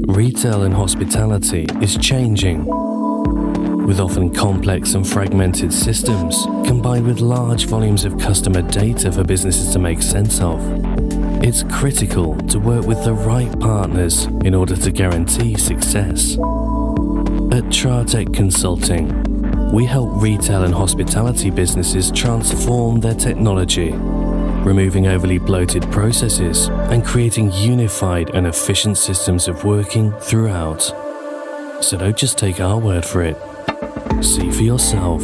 Retail and hospitality is changing, with often complex and fragmented systems combined with large volumes of customer data for businesses to make sense of. It's critical to work with the right partners in order to guarantee success. At Tratec Consulting, we help retail and hospitality businesses transform their technology, removing overly bloated processes and creating unified and efficient systems of working throughout. So don't just take our word for it. See for yourself.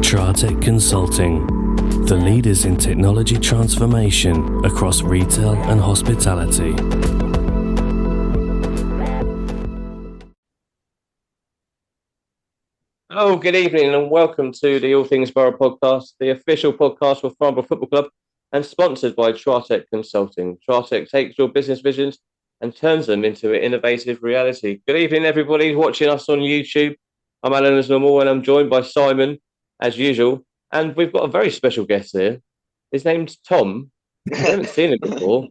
Tratec Consulting, the leaders in technology transformation across retail and hospitality. Hello, good evening, and welcome to the All Things Borough podcast, the official podcast for Farnborough Football Club, and sponsored by Tratec Consulting. Tratec takes your business visions and turns them into an innovative reality. Good evening, everybody watching us on YouTube. I'm Alan as normal, and I'm joined by Simon, as usual. And we've got a very special guest here. His name's Tom. I haven't seen him before.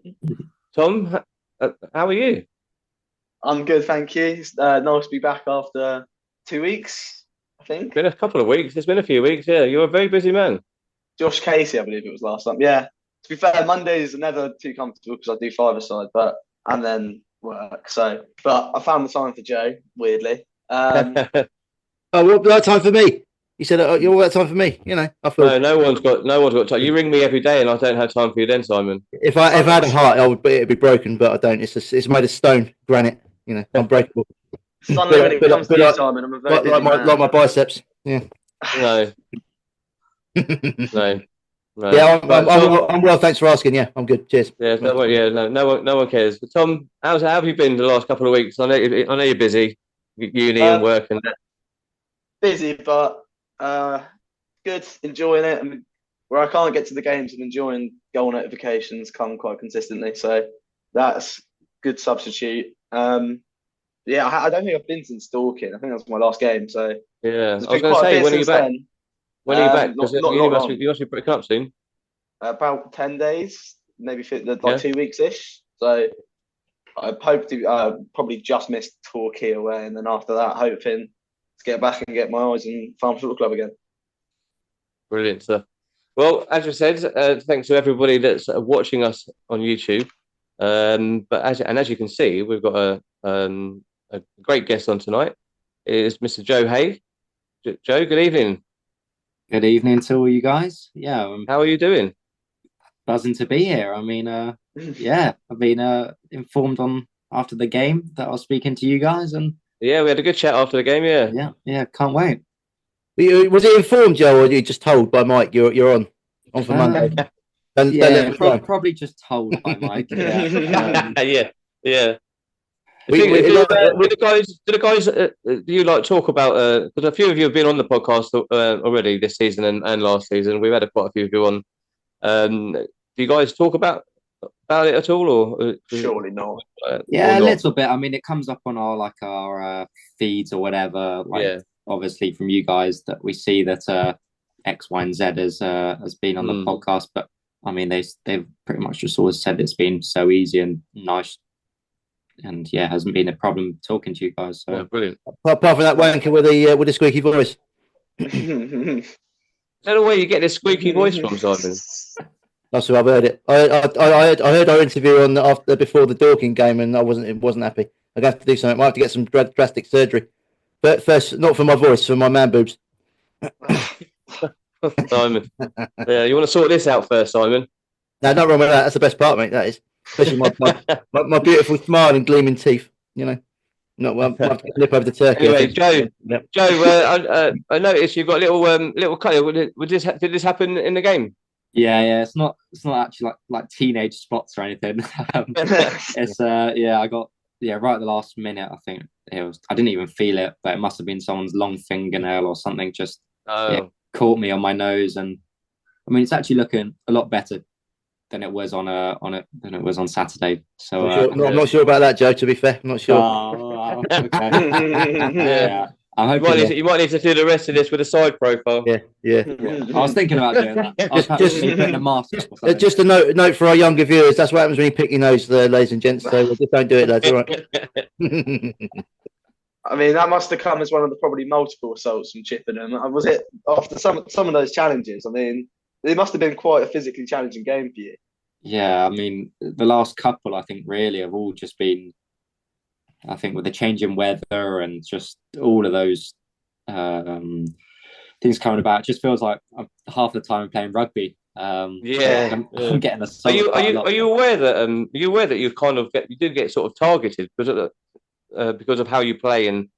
Tom, how are you? I'm good, thank you. It's nice to be back after 2 weeks, I think. It's been a couple of weeks. It's been a few weeks, yeah. You're a very busy man. Josh Casey, I believe it was last time. Yeah. To be fair, Mondays are never too comfortable because I do five-a-side, and then work. But I found the time for Joe, weirdly. Oh, what that time for me? He said, "Oh, you're all that time for me." You know, I feel no one's got time. You ring me every day, and I don't have time for you then, Simon. if I had a heart, it'd be broken, but I don't. It's made of stone, granite. You know, unbreakable. Suddenly, when it comes to you, Simon, I'm a very busy man. Like my biceps. Yeah. No. Yeah, I'm well. Thanks for asking. Yeah, I'm good. Cheers. Yeah, no one cares. But Tom, how have you been the last couple of weeks? I know you're busy, uni and work and that. Busy, but good. Enjoying it. I mean, where I can't get to the games, I'm enjoying goal notifications come quite consistently. So that's good substitute. Yeah, I don't think I've been since Dorking. I think that was my last game. So yeah, I was going to say, when are you back? When are you back? Because you must be breaking up soon. About 10 days, maybe 2 weeks-ish. So I hope to probably just miss Torquay away, and then after that, hoping to get back and get my eyes on Farnborough Football Club again. Brilliant stuff. Well, as you said, thanks to everybody that's watching us on YouTube. But as you can see, we've got a great guest on tonight. It is Mr. Joe Haigh. Joe, good evening. Good evening to all you guys. Yeah. How are you doing? Buzzing to be here. I mean, yeah, I've been informed on after the game that I was speaking to you guys, and yeah, we had a good chat after the game. Yeah, can't wait. Was he informed, Joe, or were you just told by Mike you're on for Monday? Probably just told by Mike. Yeah. Yeah. Do the guys do you like talk about? Because a few of you have been on the podcast already this season and last season. We've had quite a few of you on. Do you guys talk about it at all, or surely not? Yeah, a little bit. I mean, it comes up on our feeds or whatever. Obviously from you guys that we see that X, Y, and Z has been on the podcast, but I mean they've pretty much just always said it's been so easy and nice. And yeah, hasn't been a problem talking to you guys. So. Yeah, brilliant. Apart from that wanker with the squeaky voice. I don't know where you get this squeaky voice from, Simon. That's who I've heard it. I heard our interview before the Dorking game, and I wasn't happy. I'm gonna have to do something. I might have to get some drastic surgery. But first, not for my voice, for my man boobs. Simon, yeah, you want to sort this out first, Simon? No, not wrong with that. That's the best part, mate. That is. Especially my beautiful smile and gleaming teeth, you know. Not well, I have to flip over the turkey. Anyway, Joe, I noticed you've got a little cut. Did this happen in the game? Yeah. It's not actually like teenage spots or anything. It's I got right at the last minute. I think it was. I didn't even feel it, but it must have been someone's long fingernail or something. Just caught me on my nose, and I mean, it's actually looking a lot better than it was on Saturday. So I'm not sure about that, Joe. To be fair, I'm not sure. Okay. Yeah, I'm You might, hoping. you might need to do the rest of this with a side profile. Yeah. I was thinking about doing that. I was Just- putting a mask or something. Just a note for our younger viewers. That's what happens when you pick your nose, ladies and gents. So just don't do it, lads. All right. I mean, that must have come as one of the probably multiple assaults from Chippenham. Was it after some of those challenges? I mean, it must have been quite a physically challenging game for you. Yeah, I mean, the last couple, I think, really have all just been, I think, with the change in weather and just all of those things coming about, it just feels like half the time I'm playing rugby. I'm getting assaulted. Are you aware that you do get sort of targeted because of how you play and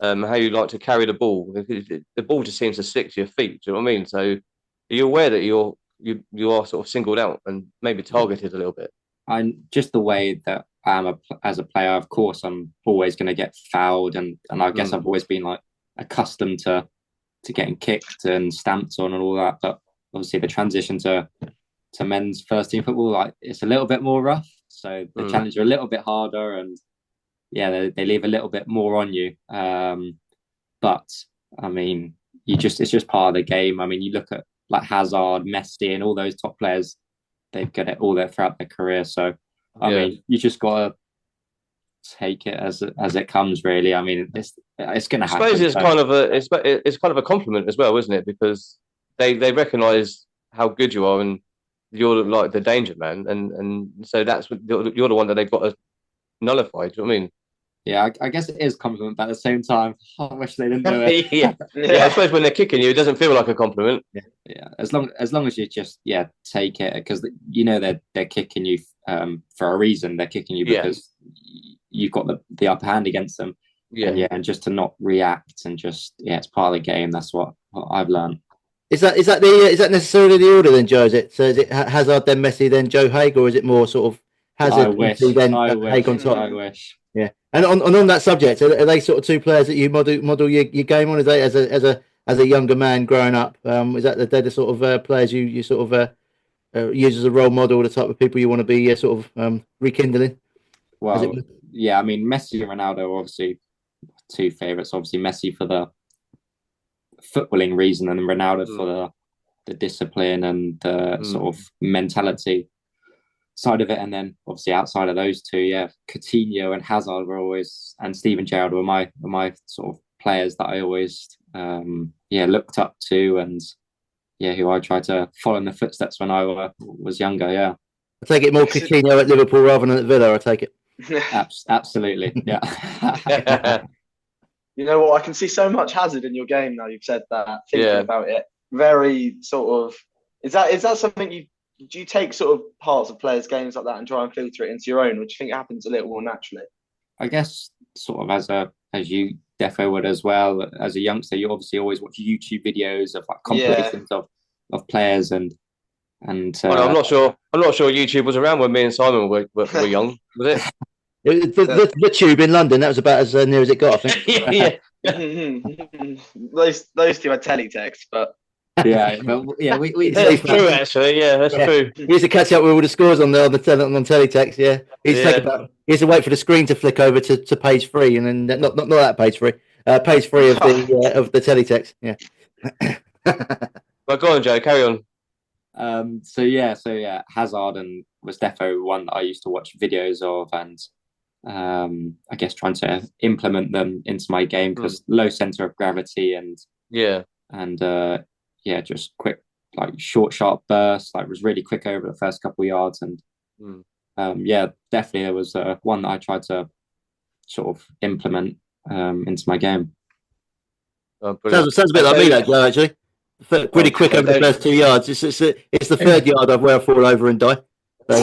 how you like to carry the ball? The ball just seems to stick to your feet. Do you know what I mean? So, are you aware that you are sort of singled out and maybe targeted a little bit? I'm just the way that I am as a player. Of course, I'm always going to get fouled, and I guess I've always been like accustomed to getting kicked and stamped on and all that. But obviously, the transition to men's first team football, like it's a little bit more rough. So the challenges are a little bit harder, and yeah, they leave a little bit more on you. But I mean, it's just part of the game. I mean, you look at like Hazard, Messi, and all those top players. They've got it all there throughout their career. So I mean, you just gotta take it as it comes. Really, I mean, it's going to happen. I suppose it's kind of a compliment as well, isn't it? Because they recognise how good you are and you're like the danger man, and so you're the one that they've got to nullify. Do you know what I mean? Yeah, I guess it is a compliment, but at the same time, I wish they didn't do it. yeah, I suppose when they're kicking you, it doesn't feel like a compliment. Yeah, as long as you just take it, because you know they're kicking you for a reason. They're kicking you because you've got the upper hand against them. Yeah, and just to not react and just it's part of the game. That's what I've learned. Is that necessarily the order then, Joe? Is it Hazard then Messi then Joe Haigh, or is it more sort of Hazard then Haigh on top? I wish. Yeah, and on that subject, are they sort of two players that you model your game on? Is they as a younger man growing up? Is that they're the sort of players you sort of use as a role model, the type of people you want to be sort of rekindling? Well, yeah, I mean, Messi and Ronaldo are obviously two favourites. Obviously, Messi for the footballing reason, and Ronaldo for the discipline and the sort of mentality side of it. And then obviously outside of those two, Coutinho and Hazard were always, and Steven Gerrard were my sort of players that I always looked up to, and who I tried to follow in the footsteps when I was younger. Yeah, I take it more Coutinho at Liverpool rather than at Villa. I take it. Absolutely, yeah. You know what? I can see so much Hazard in your game now. You've said that. Thinking about it, very sort of. Is that something do you take sort of parts of players' games like that and try and filter it into your own, or do you think it happens a little more naturally? I guess sort of as you defo would as well. As a youngster, you obviously always watch YouTube videos of like compilations of players and. I'm not sure YouTube was around when me and Simon were young, was it? The tube in London, that was about as near as it got, I think. Those two had teletext, but we that's true actually. Yeah, that's true. We used to catch up with all the scores on teletext. Yeah, he used to wait for the screen to flick over to page 3, and then not that page 3, page 3 of the teletext. Yeah. Well, go on, Joe. Carry on. So Hazard and was defo one that I used to watch videos of, and I guess trying to implement them into my game because low center of gravity and just quick, like short sharp bursts, like was really quick over the first couple of yards, and definitely there was one that I tried to sort of implement into my game. Sounds a bit like me, that Joe, actually. Pretty quick over the first 2 yards. It's the third yard where I fall over and die. So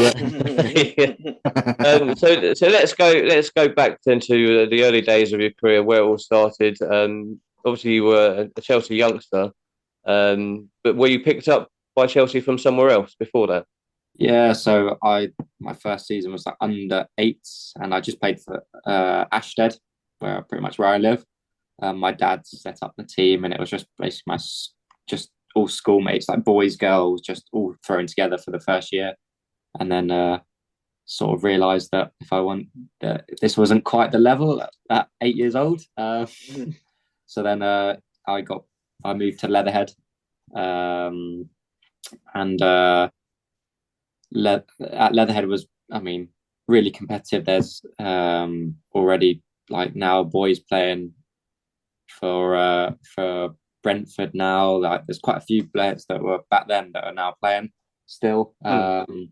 let's go back then to the early days of your career, where it all started. Obviously, you were a Chelsea youngster, but were you picked up by Chelsea from somewhere else before that? Yeah, so my first season was like under 8s, and I just played for Ashtead, where I live. My dad set up the team, and it was just basically just all schoolmates, like boys, girls, just all thrown together for the first year. And then sort of realised that if this wasn't quite the level at 8 years old. So then I moved to Leatherhead, and at Leatherhead was, I mean, really competitive. There's already like now boys playing for Brentford now. Like there's quite a few players that were back then that are now playing still. And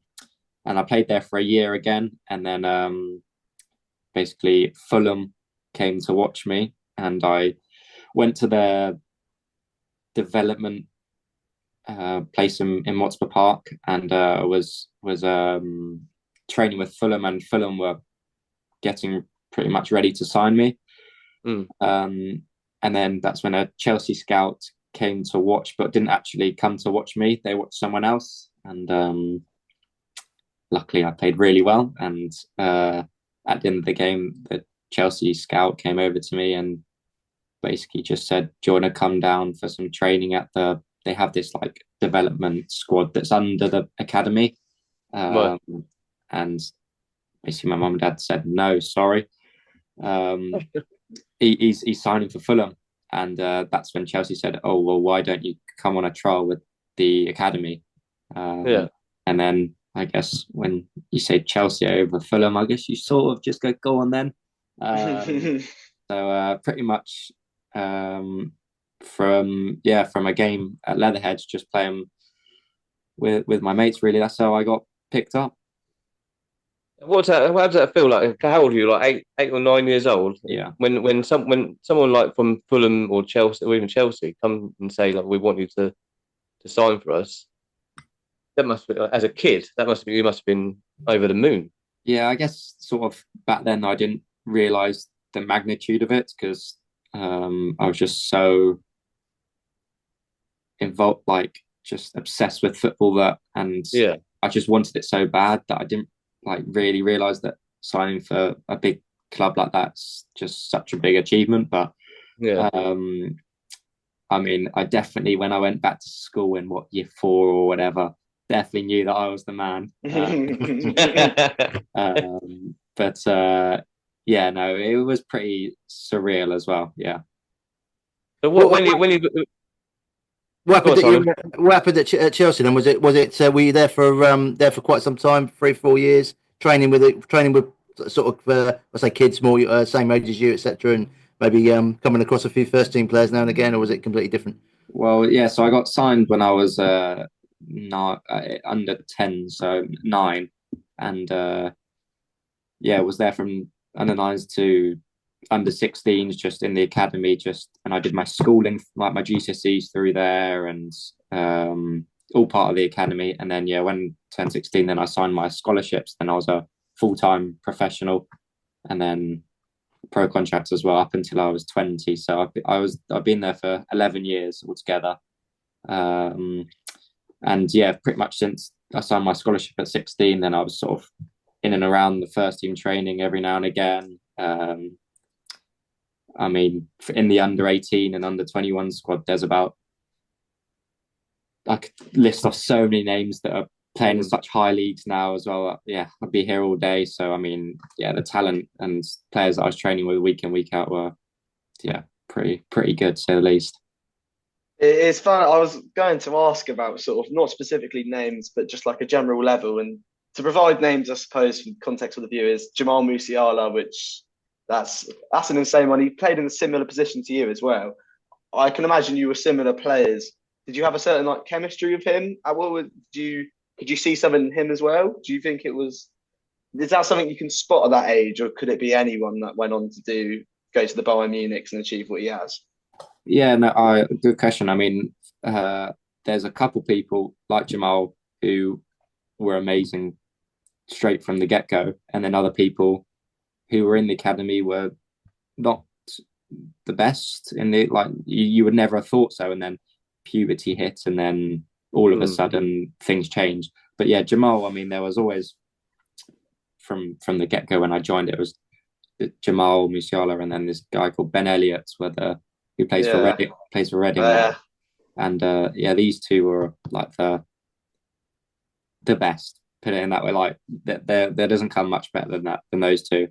I played there for a year again, and then basically Fulham came to watch me, and I went to their development place in Motspur Park, and was training with Fulham, and Fulham were getting pretty much ready to sign me. And then that's when a Chelsea scout came to watch, but didn't actually come to watch me. They watched someone else, and luckily I played really well. And at the end of the game, the Chelsea scout came over to me and basically just said, "Do you want to come down for some training at they have this like development squad that's under the academy." Right. And basically my mum and dad said, "No, sorry." He's signing for Fulham. And that's when Chelsea said, "Oh, well, why don't you come on a trial with the academy?" And then I guess when you say Chelsea over Fulham, I guess you sort of just go on then. So pretty much from a game at Leatherhead, just playing with my mates, really, that's how I got picked up. How does that feel like? How old are you? Like 8 or 9 years old? Yeah. When someone like from Fulham or Chelsea or even Chelsea come and say like, "We want you to sign for us," that must be, as a kid, you must have been over the moon. Yeah, I guess sort of back then I didn't realise the magnitude of it, because I was just so involved, like just obsessed with football, and I just wanted it so bad that I didn't like really realise that signing for a big club like that's just such a big achievement. But I mean, I definitely, when I went back to school in year 4 or whatever, definitely knew that I was the man. But yeah, no, it was pretty surreal as well. Yeah. So what happened at Chelsea then? Was it were you there for quite some time, 3-4 years, training with sort of I say kids more same age as you, etc., and maybe coming across a few first team players now and again, or was it completely different? Well, yeah, so I got signed when I was under 10, so 9, and was there from under 9s to under 16s, just in the academy, and I did my schooling, like my GCSEs through there, and all part of the academy. And then when I turned 16, then I signed my scholarships, then I was a full-time professional, and then pro contract as well up until I was 20. So I've been there for 11 years altogether. And pretty much since I signed my scholarship at 16, then I was sort of in and around the first team training every now and again. I mean, in the under 18 and under 21 squad, there's I could list off so many names that are playing in such high leagues now as well. Yeah, I'd be here all day. So, I mean, the talent and players that I was training with week in, week out were, pretty good, to say the least. It's fun. I was going to ask about sort of not specifically names, but just like a general level. And to provide names, I suppose, for context for the viewers, Jamal Musiala, which that's an insane one. He played in a similar position to you as well. I can imagine you were similar players. Did you have a certain chemistry with him? Could you see something in him as well? Do you think is that something you can spot at that age, or could it be anyone that went on to go to the Bayern Munich and achieve what he has? Yeah, no, good question. I mean, there's a couple people like Jamal who were amazing straight from the get-go, and then other people who were in the academy were not the best in the you would never have thought so, and then puberty hit, and then all of a sudden things changed. But yeah, Jamal, I mean, there was always from the get-go when I joined, it was Jamal Musiala, and then this guy called Ben Elliott, who plays for Reading now. And these two were like the best, put it in that way. Like there doesn't come much better than those two.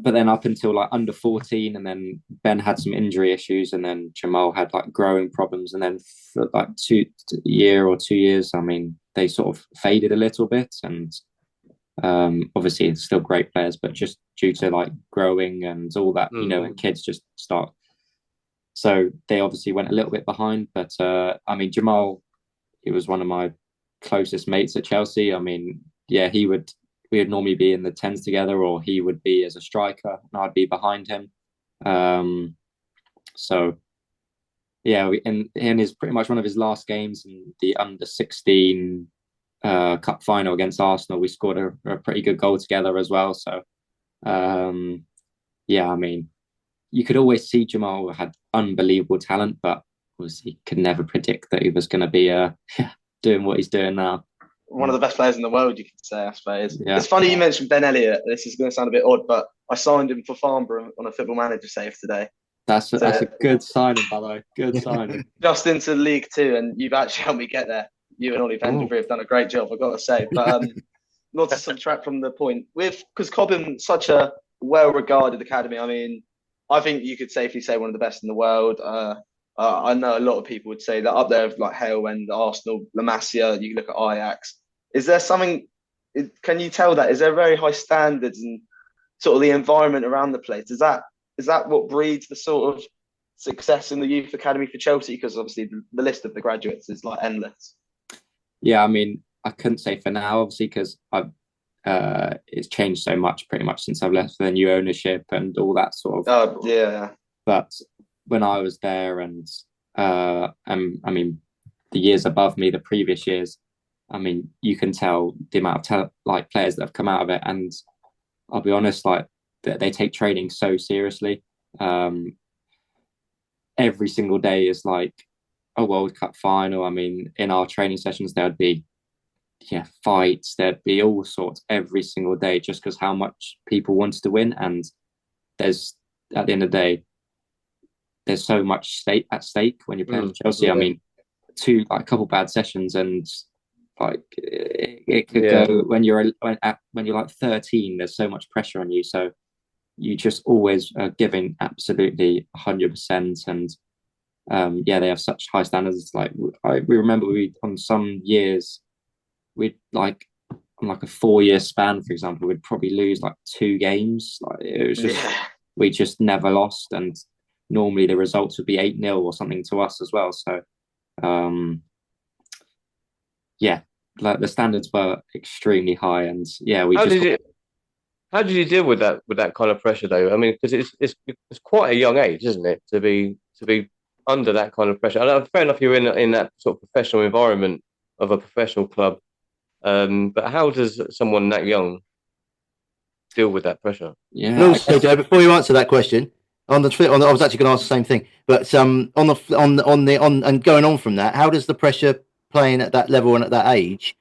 but then up until like under 14, and then Ben had some injury issues, and then Jamal had like growing problems, and then for like 2 year or 2 years, I mean, they sort of faded a little bit, and obviously still great players, but just due to like growing and all that, and kids just start. So they obviously went a little bit behind, but I mean, Jamal, he was one of my closest mates at Chelsea. I mean, yeah, we would normally be in the 10s together, or he would be as a striker and I'd be behind him. So yeah, in his pretty much one of his last games in the under 16 cup final against Arsenal, we scored a pretty good goal together as well. So yeah, I mean, you could always see Jamal had unbelievable talent, but obviously could never predict that he was going to be doing what he's doing now. One of the best players in the world, you could say, I suppose. Yeah. It's funny you mentioned Ben Elliott. This is going to sound a bit odd, but I signed him for Farnborough on a Football Manager save today. That's a good signing, by the way. Good signing. Just into League Two, and you've actually helped me get there. You and Ollie Vanderveer have done a great job, I've got to say. But not to subtract from the point, because Cobham's such a well-regarded academy. I mean, I think you could safely say one of the best in the world. I know a lot of people would say that up there with like Hale and Arsenal, La Masia, you look at Ajax. Is there something, can you tell that? Is there very high standards and sort of the environment around the place? Is that what breeds the sort of success in the youth academy for Chelsea? Because obviously the list of the graduates is like endless. Yeah, I mean, I couldn't say for now, obviously, because it's changed so much pretty much since I've left, the new ownership and all that sort of. Oh, yeah. But when I was there, and I mean, the years above me, the previous years, I mean, you can tell the amount of talent, like players that have come out of it. And I'll be honest, like they take training so seriously. Every single day is like a World Cup final. I mean, in our training sessions, there would be fights, there'd be all sorts every single day, just because how much people wanted to win. And there's, at the end of the day, there's so much at stake when you're playing for Chelsea. Yeah. I mean, a couple bad sessions, and like it could go when you're like 13. There's so much pressure on you, so you just always are giving absolutely 100%. And they have such high standards. Like we remember, on some years we'd like on like a 4-year span, for example, we'd probably lose like 2 games. Like it was just we just never lost, and normally the results would be 8-0 or something to us as well. So like the standards were extremely high, and how did you deal with that kind of pressure though? I mean, because it's quite a young age, isn't it, to be under that kind of pressure? And fair enough, you're in that sort of professional environment of a professional club, but how does someone that young deal with that pressure? Yeah. And also, Joe, before you answer that question, I was actually going to ask the same thing, but and going on from that, how does the pressure playing at that level and at that age,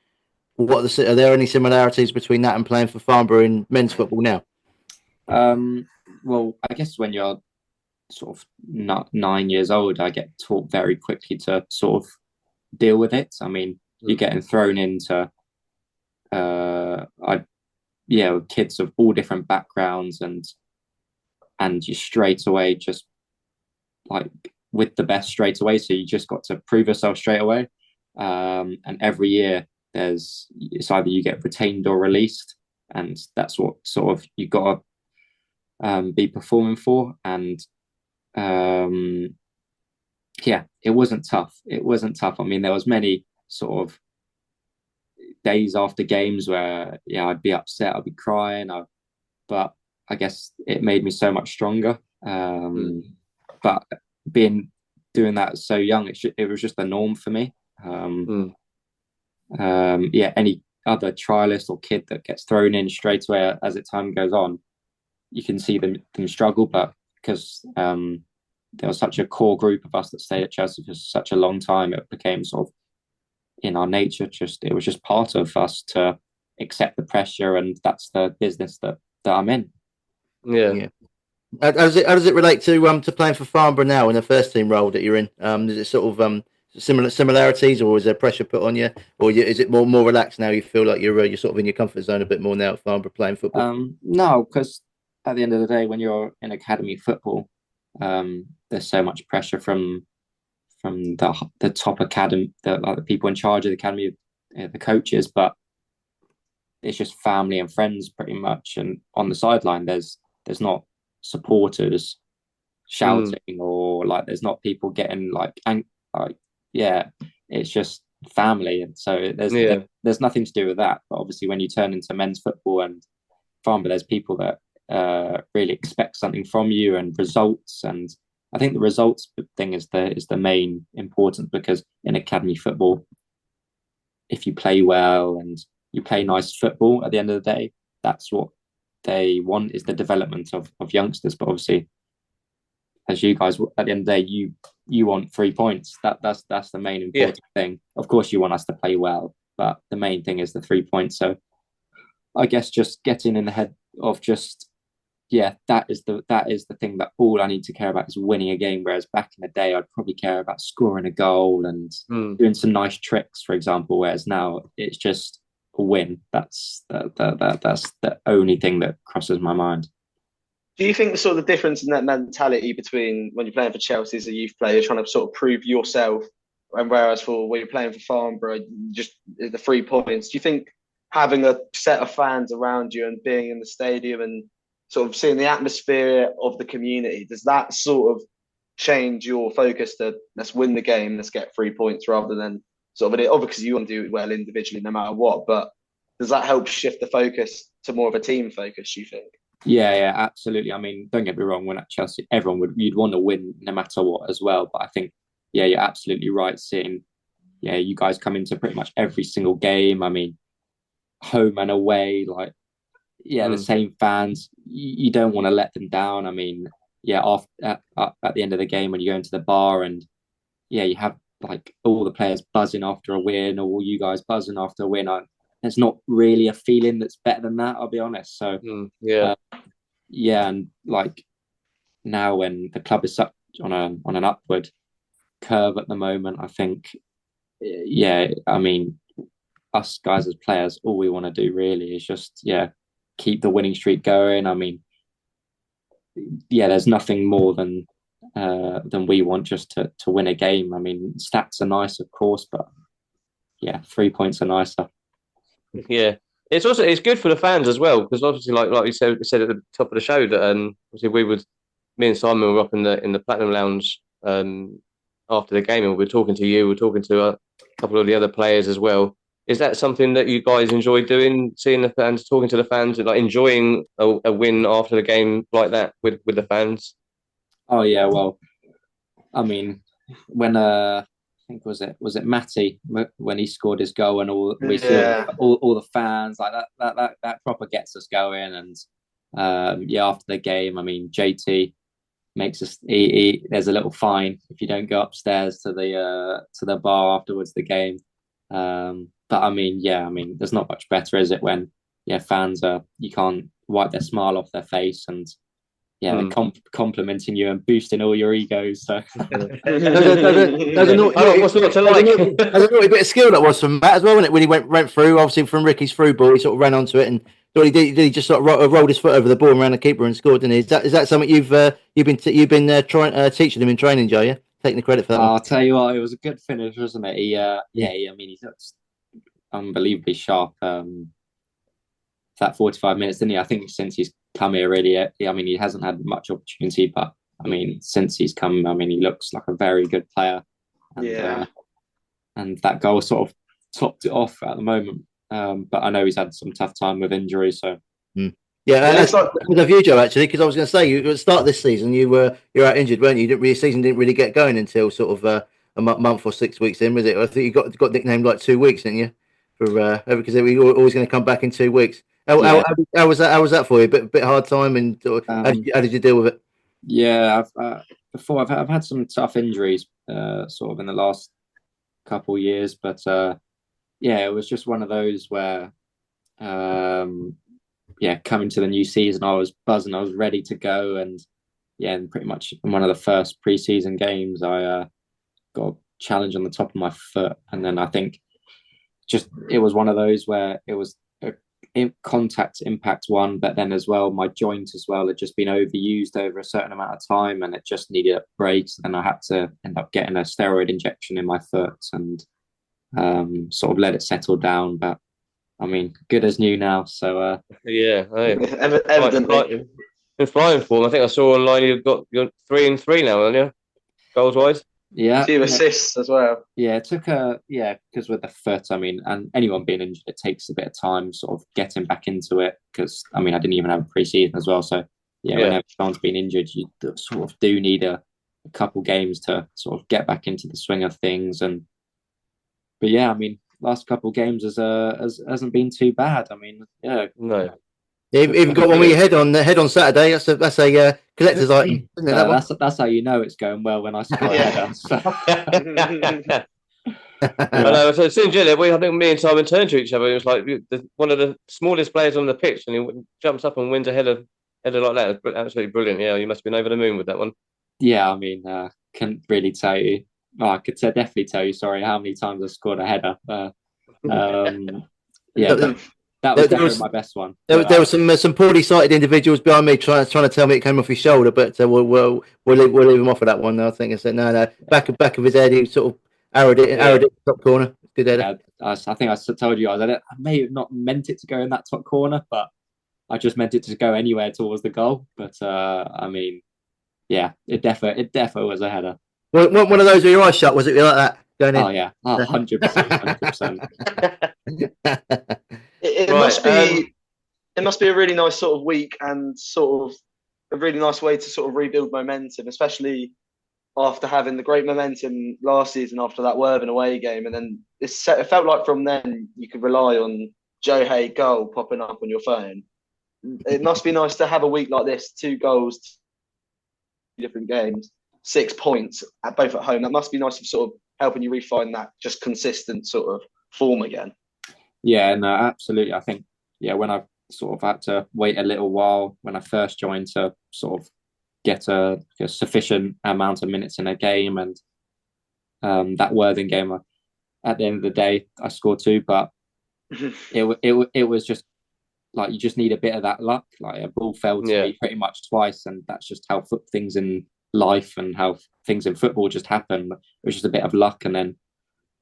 are there any similarities between that and playing for Farnborough in men's football now? Well, I guess when you're sort of not 9 years old, I get taught very quickly to sort of deal with it. I mean, you're getting thrown into kids of all different backgrounds, and you straight away just like with the best straight away. So you just got to prove yourself straight away. And every year it's either you get retained or released, and that's what sort of you got to be performing for. And it wasn't tough. I mean, there was many sort of days after games where I'd be upset, I'd be crying, but I guess it made me so much stronger. But doing that so young, it was just the norm for me. Any other trialist or kid that gets thrown in straight away as time goes on, you can see them struggle. But because there was such a core group of us that stayed at Chelsea for such a long time, it became sort of in our nature. It was just part of us to accept the pressure, and that's the business that I'm in. Yeah. How does it relate to playing for Farnborough now in the first team role that you're in? Is it sort of similarities, or is there pressure put on you, or is it more relaxed now? You feel like you're sort of in your comfort zone a bit more now at Farnborough playing football? No, because at the end of the day, when you're in academy football, there's so much pressure from the top academy, the people in charge of the academy, the coaches, but it's just family and friends pretty much. And on the sideline, there's not supporters shouting or like there's not people getting like yeah, it's just family. And so there's nothing to do with that. But obviously, when you turn into men's football and Farnborough, there's people that really expect something from you and results. And I think the results thing is the main important, because in academy football, if you play well and you play nice football, at the end of the day, that's what they want, is the development of youngsters. But obviously, as you guys, at the end of the day, you want 3 points. That's the main important thing. Of course, you want us to play well, but the main thing is the 3 points. So I guess just getting in the head of just, that is the thing that all I need to care about is winning a game. Whereas back in the day, I'd probably care about scoring a goal and doing some nice tricks, for example. Whereas now it's just a win. That's the only thing that crosses my mind. Do you think the sort of difference in that mentality between when you're playing for Chelsea as a youth player, trying to sort of prove yourself, and whereas for when you're playing for Farnborough, just the 3 points, do you think having a set of fans around you and being in the stadium and sort of seeing the atmosphere of the community, does that sort of change your focus to let's win the game, let's get 3 points, rather than sort of, obviously you want to do it well individually no matter what, but does that help shift the focus to more of a team focus, do you think? Yeah, absolutely. I mean, don't get me wrong, when at Chelsea, you'd want to win no matter what as well. But I think, you're absolutely right. Seeing, you guys come into pretty much every single game. I mean, home and away, like, the same fans. You don't want to let them down. I mean, at the end of the game, when you go into the bar and, you have like all the players buzzing after a win, or all you guys buzzing after a win. There's not really a feeling that's better than that, I'll be honest. So and like now when the club is such on an upward curve at the moment, I think I mean, us guys as players, all we want to do really is just keep the winning streak going. I mean, there's nothing more than we want, just to win a game. I mean, stats are nice, of course, but 3 points are nicer. Yeah, it's good for the fans as well, because obviously, like you said at the top of the show, that obviously me and Simon were up in the Platinum Lounge after the game, and we were talking to you, we were talking to a couple of the other players as well. Is that something that you guys enjoy doing, seeing the fans, talking to the fans, and like enjoying a win after the game like that with the fans? Oh yeah, well, I mean, when I think was it Matty when he scored his goal, and all the fans, like that proper gets us going. And after the game, I mean, JT makes us there's a little fine if you don't go upstairs to the bar afterwards the game. But I mean, there's not much better, is it, when fans you can't wipe their smile off their face, and they're complimenting you and boosting all your egos. So there's a naughty bit of skill that was from Matt as well, wasn't it? When he went through, obviously from Ricky's through ball, he sort of ran onto it, and did he just sort of rolled his foot over the ball around the keeper and scored? Didn't he? Is that something you've been trying teaching him in training, Joe? Yeah, taking the credit for that. I'll tell you what, it was a good finish, wasn't it? I mean, he's unbelievably sharp. That 45 minutes, didn't he? I think since he's come here, really, I mean, he hasn't had much opportunity, but I mean, since he's come, I mean, he looks like a very good player. And, and that goal sort of topped it off at the moment. But I know he's had some tough time with injury, so. That's with you, Joe, actually, because I was going to say, you at the start of this season, you're out injured, weren't you? Your season didn't really get going until sort of a month or 6 weeks in, was it? I think you got nicknamed like 2 weeks, didn't you? For because we were always going to come back in 2 weeks. How was that? How was that for you? A bit hard time, and how did you deal with it? Yeah, I've had some tough injuries, sort of in the last couple of years, but it was just one of those where, coming to the new season, I was buzzing, I was ready to go, and pretty much in one of the first pre-season games, I got a challenge on the top of my foot, and then I think it was one of those where it contact impact one, but then as well my joint as well had just been overused over a certain amount of time, and it just needed breaks. And I had to end up getting a steroid injection in my foot and sort of let it settle down. But I mean, good as new now. So evidently. In flying form, I think I saw online you're 3-3 now, aren't you? Goals wise. Yeah, a few assists as well. Yeah, it took because with the foot, I mean, and anyone being injured, it takes a bit of time sort of getting back into it. Because I mean, I didn't even have a pre-season as well, so whenever someone's been injured, you sort of do need a couple games to sort of get back into the swing of things. But I mean, last couple games hasn't been too bad. I mean, no. You've even got one with your head on Saturday. That's a collector's item, isn't it? That's how you know it's going well when I score a header. So. I know. So since I think me and Simon turned to each other. It was like one of the smallest players on the pitch, and he jumps up and wins a header like that. It's absolutely brilliant. Yeah, you must have been over the moon with that one. Yeah, I mean, can't really tell you. Oh, I could definitely tell you. Sorry, how many times I scored a header. That was definitely my best one. There were some poorly sighted individuals behind me trying to tell me it came off his shoulder, but we'll leave him off of that one. I think I said no. Back of his head, he sort of arrowed it top corner. Good header. I think I told you I may have not meant it to go in that top corner, but I just meant it to go anywhere towards the goal. But I mean, it definitely was a header. One of those with your eyes shut, was it like that? Going in? Oh yeah, 100%. It must be. It must be a really nice sort of week and sort of a really nice way to sort of rebuild momentum, especially after having the great momentum last season after that Worthing away game, and then it felt like from then you could rely on Joe Haigh goal popping up on your phone. It must be nice to have a week like this: 2 goals, 2 different games, 6 points both at home. That must be nice for sort of helping you refine that just consistent sort of form again. Yeah, no, absolutely. I think, when I sort of had to wait a little while when I first joined to sort of get a sufficient amount of minutes in a game, and that Worthing game, at the end of the day, I scored 2, but it was just like you just need a bit of that luck. Like a ball fell to me pretty much twice, and that's just how things in life and how things in football just happen. It was just a bit of luck, and then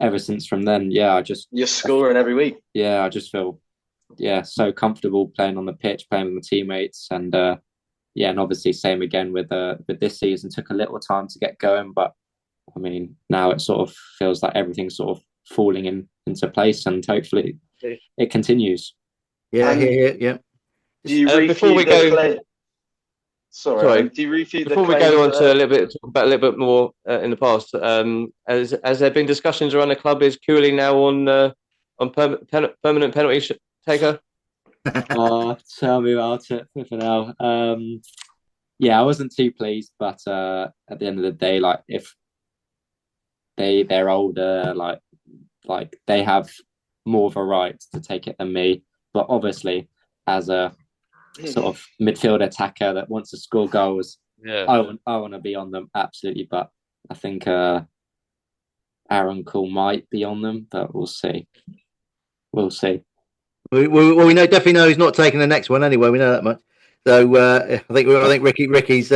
ever since from then, you're scoring every week. I just feel so comfortable playing on the pitch, playing with my teammates, and and obviously same again with this season. Took a little time to get going, but I mean now it sort of feels like everything's sort of falling into place, and hopefully it continues. Yeah. Do you before we go? Sorry. Do you refute before we go on to a little bit more in the past? Has there been discussions around the club? Is Cooley now on permanent penalty taker? Tell me about it for now. I wasn't too pleased, but at the end of the day, like if they're older, like they have more of a right to take it than me. But obviously, as a sort of midfield attacker that wants to score goals, I want to be on them absolutely. But I think Aaron Cole might be on them, but we'll see. We definitely know he's not taking the next one anyway. We know that much. So I think Ricky's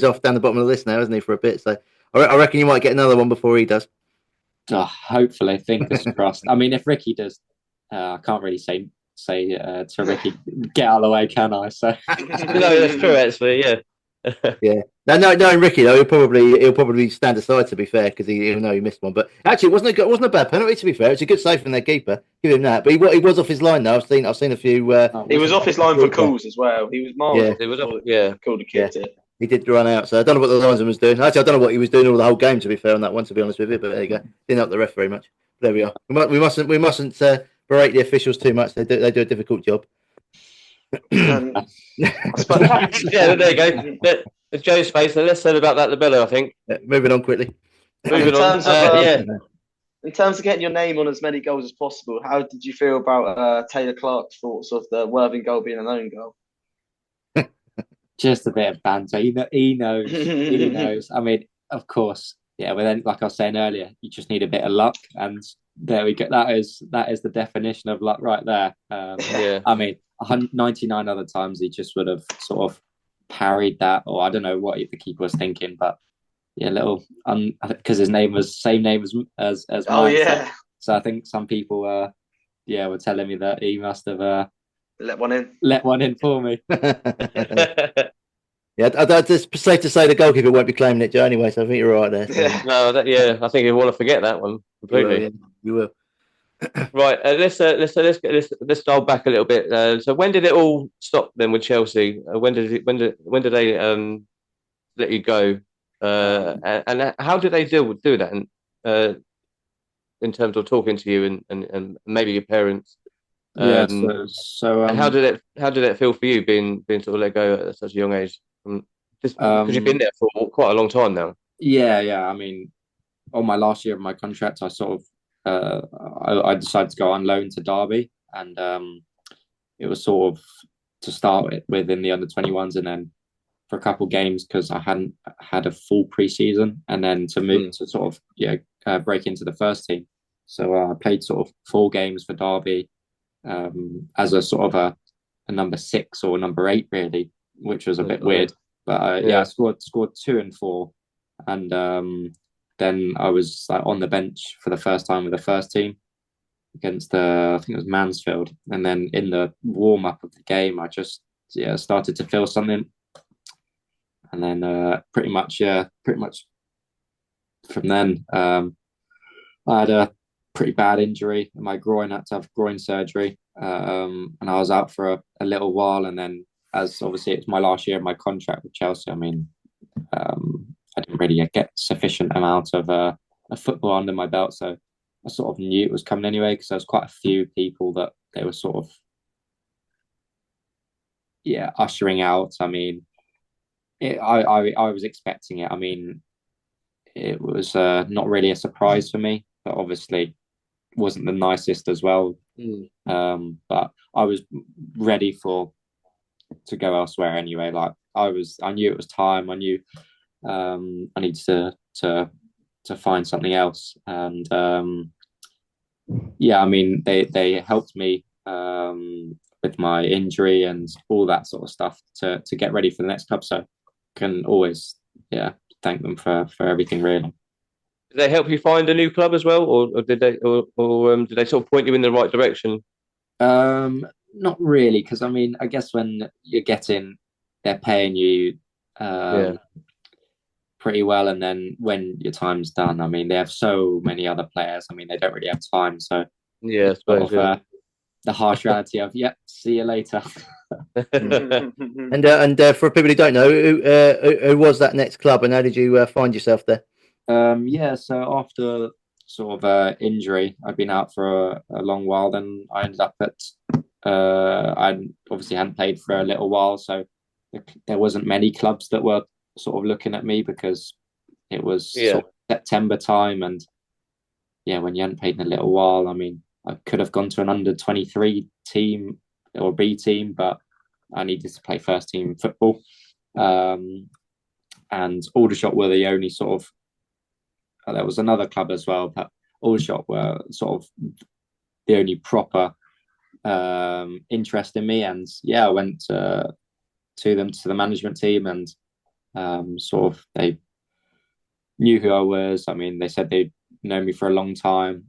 off down the bottom of the list now, isn't he, for a bit? So I reckon you might get another one before he does. Hopefully, fingers crossed. I mean, if Ricky does, I can't really say to Ricky, get out of the way, can I? So no, that's true actually. Yeah. No, Ricky though, he'll probably stand aside, to be fair, because he'll know he missed one. But actually, it wasn't a bad penalty, to be fair. It's a good save from their keeper. Give him that. But he was off his line though. I've seen a few. He was off his line for calls as well. He was miles. Yeah, he was off. Yeah, called and kicked it. He did run out, so I don't know what the linesman was doing. Actually, I don't know what he was doing all the whole game, to be fair, on that one. To be honest with you, but there you go. Didn't help the ref very much. There we are. We mustn't berate the officials too much. They do a difficult job. There you go. It's Joe's face. So less said about that, the better, I think. Moving on quickly. Moving on. In terms of getting your name on as many goals as possible, how did you feel about Taylor Clark's thoughts of the Worthing goal being an own goal? Just a bit of banter. He knows. He knows. I mean, of course, but then, like I was saying earlier, you just need a bit of luck, and there we go. That is the definition of luck right there. Yeah. I mean, 99 other times he just would have sort of parried that, or I don't know what the keeper was thinking, but yeah, little because his name was same name as Oh mine. yeah, So I think some people were telling me that he must have let one in. let one in for me. Yeah, it's safe to say the goalkeeper won't be claiming it, Joe. Anyway, so I think you're right there. So. Yeah. No, I think you want to forget that one completely. You will. Right, let's dial back a little bit. So when did it all stop then with Chelsea? When did they let you go? And how did they do that? And in terms of talking to you and maybe your parents. Yeah. And how did it feel for you being sort of let go at such a young age? Because you've been there for quite a long time now. Yeah. I mean, on my last year of my contract, I sort of I decided to go on loan to Derby, and it was sort of to start with in the under-21s, and then for a couple of games because I hadn't had a full pre-season, and then to move to sort of break into the first team. So I played sort of 4 games for Derby as a sort of a number 6 or number 8 really, which was a bit weird. But I scored 2 and 4, and then I was like on the bench for the first time with the first team against I think it was Mansfield, and then in the warm up of the game, I just started to feel something, and then pretty much from then I had a pretty bad injury in my groin. I had to have groin surgery, and I was out for a little while, and then as obviously it's my last year of my contract with Chelsea, I mean, I didn't really get sufficient amount of football under my belt, so I sort of knew it was coming anyway because there was quite a few people that they were sort of ushering out. I mean, I was expecting it. I mean, it was not really a surprise for me, but obviously wasn't the nicest as well. But I was ready to go elsewhere anyway. Like I knew it was time. I knew I needed to find something else, and I mean they helped me with my injury and all that sort of stuff to get ready for the next club. So can always thank them for everything really. Did they help you find a new club as well, or did they did they sort of point you in the right direction? Not really, because I mean, I guess when you're they're paying you pretty well, and then when your time's done, I mean, they have so many other players. I mean, they don't really have time. So I suppose the harsh reality of see you later. And for people who don't know, who was that next club, and how did you find yourself there? So after sort of injury, I'd been out for a long while. Then I ended up at I obviously hadn't played for a little while, so there wasn't many clubs that were sort of looking at me because it was sort of September time, and when you hadn't played in a little while, I mean, I could have gone to an under-23 team or B team, but I needed to play first team football. And Aldershot were the only sort of there was another club as well, but Aldershot were sort of the only proper interest in me. And I went to the management team, and sort of they knew who I was. I mean, they said they'd known me for a long time.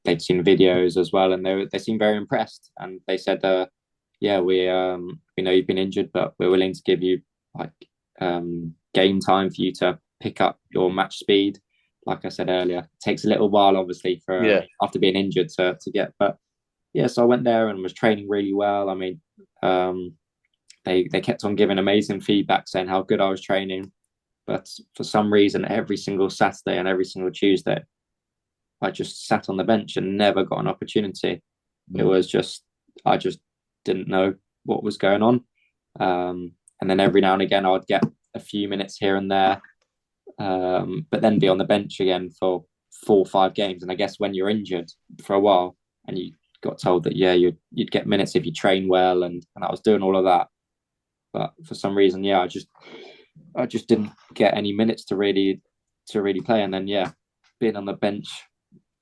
They'd seen videos as well, and they seemed very impressed. And they said, we know you've been injured, but we're willing to give you like game time for you to pick up your match speed. Like I said earlier, it takes a little while, obviously, for after being injured to get. But so I went there and was training really well. I mean, they kept on giving amazing feedback, saying how good I was training. But for some reason, every single Saturday and every single Tuesday, I just sat on the bench and never got an opportunity. It was just, I just didn't know what was going on. And then every now and again, I would get a few minutes here and there, but then be on the bench again for 4 or 5 games. And I guess when you're injured for a while and you got told that, you'd get minutes if you train well. And I was doing all of that. But for some reason, I just didn't get any minutes to really play. And then, being on the bench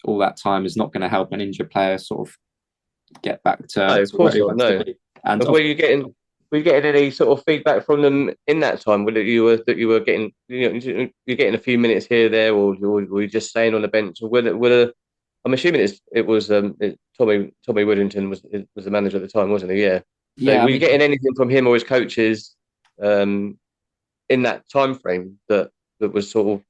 all that time is not going to help an injured player sort of get back to, No, of where course he not. wants No. to be. And Were you getting any sort of feedback from them in that time? Whether you were getting, you're getting a few minutes here, there, or were you just staying on the bench? Or whether I'm assuming it was Tommy Woodington was the manager at the time, wasn't he? Yeah. So yeah, were you getting anything from him or his coaches in that time frame that was sort of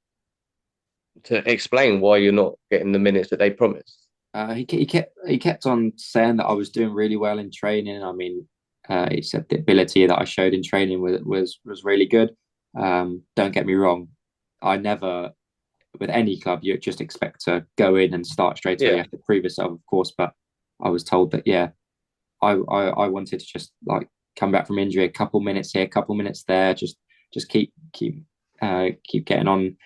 to explain why you're not getting the minutes that they promised? he kept on saying that I was doing really well in training. I mean, he said the ability that I showed in training was really good. Don't get me wrong, I never, with any club, you just expect to go in and start straight away. You have to prove yourself, of course. But I was told that I wanted to just like come back from injury, a couple minutes here, a couple minutes there, just keep getting on.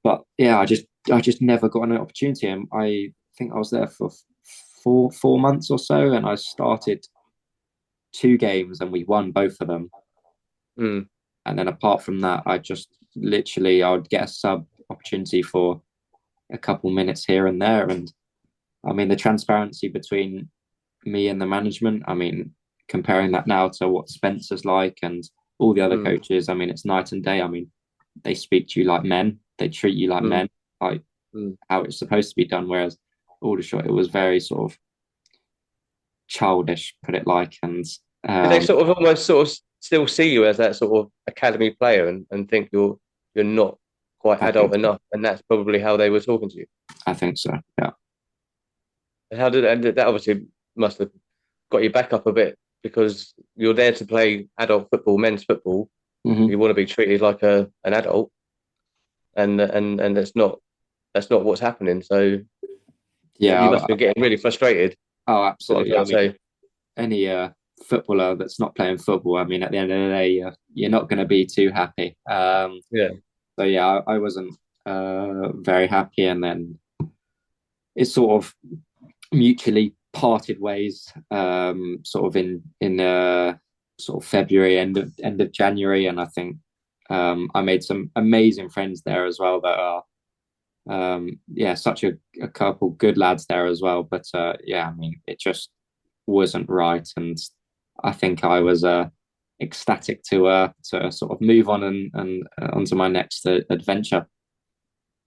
But yeah, I just never got an opportunity. And I think I was there for 4 months or so, and I started 2 games and we won both of them. Mm. And then apart from that, I would get a sub opportunity for a couple minutes here and there. And I mean, the transparency between me and the management, I mean, comparing that now to what Spencer's like and all the other coaches, I mean, it's night and day. I mean, they speak to you like men, they treat you like men, like how it's supposed to be done. Whereas Aldershot, it was very sort of childish, put it like. And did they sort of almost sort of still see you as that sort of academy player and think you're not quite adult enough, and that's probably how they were talking to you? I think so, yeah. And that obviously must have got you back up a bit, because you're there to play adult football, men's football. Mm-hmm. You want to be treated like an adult, and that's not what's happening. So yeah, you must be getting really frustrated. Oh, absolutely. I mean, any footballer that's not playing football, I mean, at the end of the day, you're not going to be too happy. So yeah, I wasn't very happy, and then it sort of mutually parted ways, sort of in sort of February, end of January, and I think I made some amazing friends there as well that are such a couple good lads there as well. But I mean, it just wasn't right, and I think I was ecstatic to sort of move on and onto my next adventure.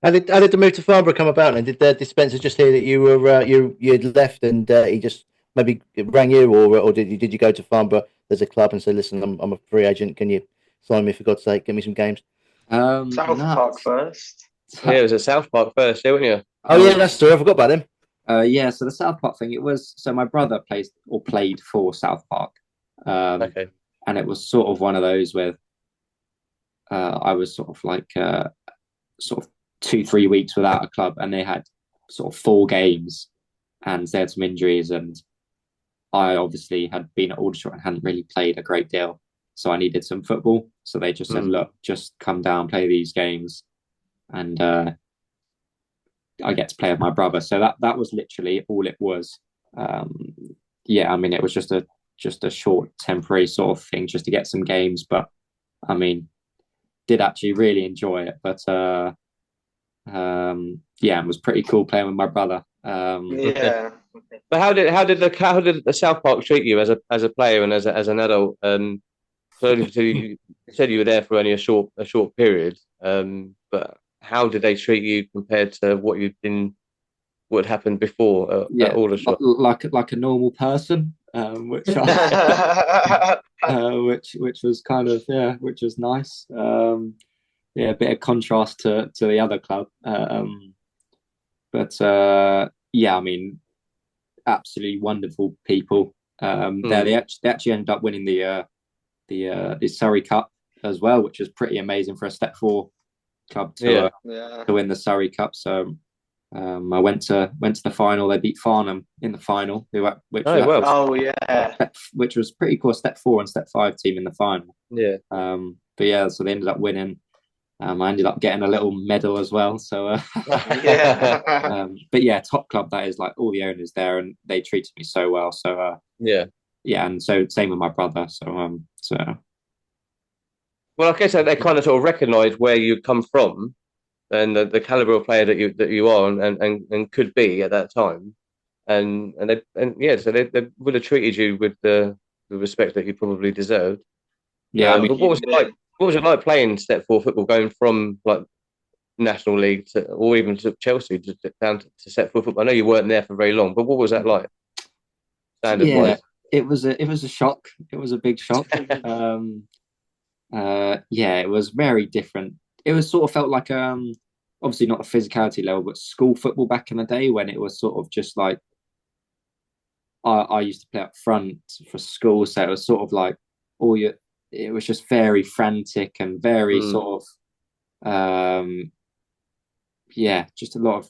How did the move to Farnborough come about? And did Spencer just hear that you were you'd left, and he just maybe rang you, or did you go to Farnborough as a club and say, listen, I'm a free agent, can you sign me, for God's sake, give me some games? South Park first. Yeah, it was at South Park first, weren't you? Oh yeah, that's true. I forgot about him. So the South Park thing, so my brother played for South Park. Okay. And it was sort of one of those where I was sort of like sort of 2-3 weeks without a club, and they had sort of 4 games, and they had some injuries, and I obviously had been at Aldershot and hadn't really played a great deal, so I needed some football. So they just said, look, just come down, play these games, and I get to play with my brother. So that was literally all it was. I mean, it was just a short temporary sort of thing, just to get some games, but I mean, did actually really enjoy it. But it was pretty cool playing with my brother. But how did the South Park treat you as a player and as an adult? So you said you were there for only a short period. But how did they treat you compared to what happened before at Aldershot? Like a normal person, which which was kind of which was nice. A bit of contrast to the other club. I mean, absolutely wonderful people. They actually ended up winning the Surrey Cup as well, which was pretty amazing for a Step 4 club to win the Surrey Cup. So I went to the final. They beat Farnham in the final, which was pretty cool. Step 4 and Step 5 team in the final. So they ended up winning. I ended up getting a little medal as well. So, top club that is, like, all the owners there, and they treated me so well. So, and so same with my brother. So, well, I guess they kind of sort of recognised where you'd come from, the caliber of player that you are and could be at that time, so they would have treated you with the respect that you probably deserved. Yeah, I mean, but what was it like? What was it like playing step four football, going from like National League or even to Chelsea down to step four football? I know you weren't there for very long, but what was that like? Standard wise, it was a shock. It was a big shock. It was very different. It was sort of felt like obviously not a physicality level, but school football back in the day when it was sort of just like I used to play up front for school, so it was sort of like it was just very frantic and very sort of just a lot of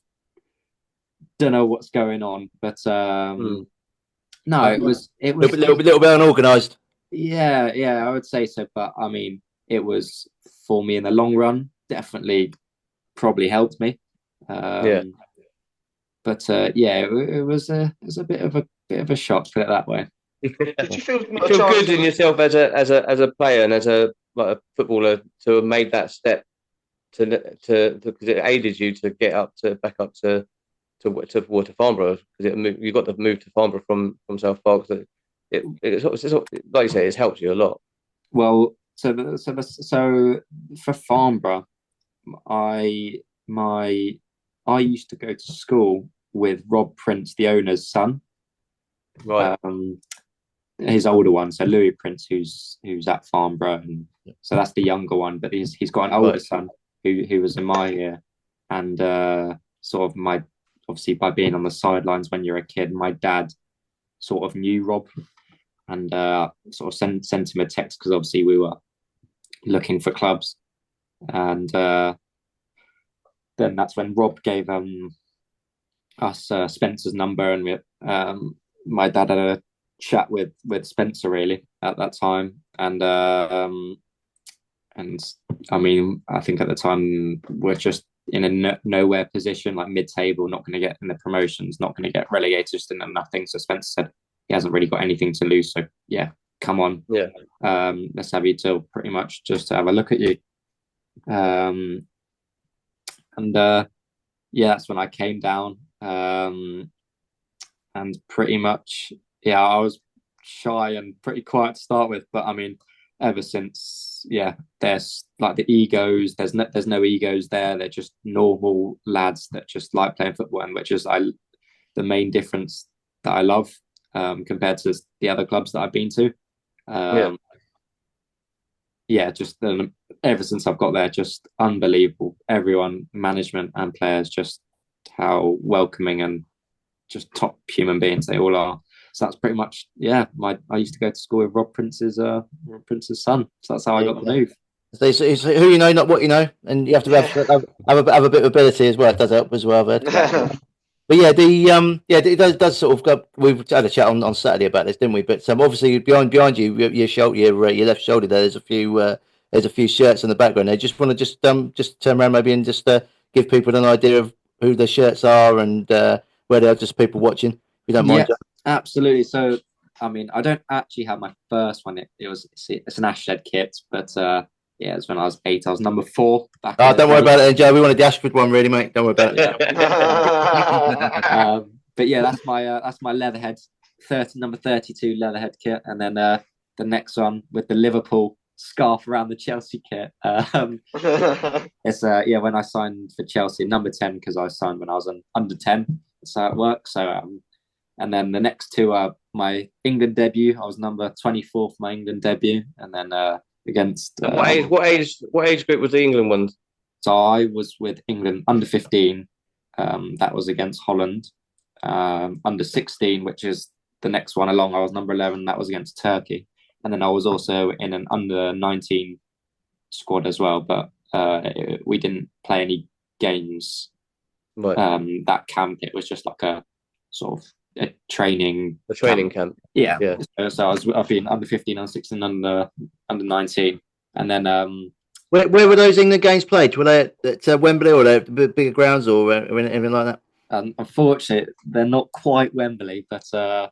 don't know what's going on, but no, it was a little bit unorganised. Yeah, I would say so. But I mean, it was for me in the long run, definitely probably helped me. But it was a bit of a shock, put it that way. Did you feel good in yourself as a player and as a footballer to have made that step to because it aided you to get back up to Farnborough, because you got the move to Farnborough from South Park. So it's like you say, it's helped you a lot. Well, so for Farnborough, I used to go to school with Rob Prince, the owner's son, right? His older one, so Louis Prince, who's at Farnborough, and so that's the younger one. But he's got an older son who was in my year, and sort of obviously by being on the sidelines when you're a kid, my dad sort of knew Rob and sort of sent him a text because obviously we were looking for clubs, and then that's when Rob gave us Spencer's number, and my dad had a chat with Spencer really at that time, and I mean, I think at the time we're just in a nowhere position, like mid-table, not going to get in the promotions, not going to get relegated, just in nothing. So Spencer said he hasn't really got anything to lose, so yeah, come on, let's have you till pretty much just to have a look at you. That's when I came down, and pretty much I was shy and pretty quiet to start with, but I mean, ever since, there's like the egos, there's no egos there. They're just normal lads that just like playing football, and which is the main difference that I love compared to the other clubs that I've been to. Just ever since I've got there, just unbelievable. Everyone, management and players, just how welcoming and just top human beings they all are. So that's pretty much, I used to go to school with Rob Prince's son. So that's how I got the move. So it's who you know, not what you know, and you have to have a bit of ability as well. It does help as well. But it does sort of. We've had a chat on Saturday about this, didn't we? But obviously behind you, your shoulder, your left shoulder there, there's a few shirts in the background. I just want to just turn around maybe and just give people an idea of who the shirts are and where they are, just people watching. If you don't mind. Absolutely. So, I mean, I don't actually have my first one. It's an Ashford kit, but it's when I was 8. I was number 4. Don't worry about it, Joe. We wanted the Ashford one, really, mate. Don't worry about it. But that's my Leatherhead number 32 Leatherhead kit, and then the next one with the Liverpool scarf around the Chelsea kit. It's when I signed for Chelsea, number 10, because I signed when I was under 10. That's how it works. So and then the next two are my England debut. I was number 24 for my England debut, and then against what age group was the England ones? So I was with England under 15. That was against Holland. Under 16, which is the next one along, I was number 11. That was against Turkey, and then I was also in an under 19 squad as well. But we didn't play any games. Right. That camp, it was just like a sort of a training camp. Yeah. So I've been under 15, under 16, under 19, and then where were those England games played? Were they at Wembley or the bigger grounds or anything like that? Unfortunately, they're not quite Wembley, but yeah,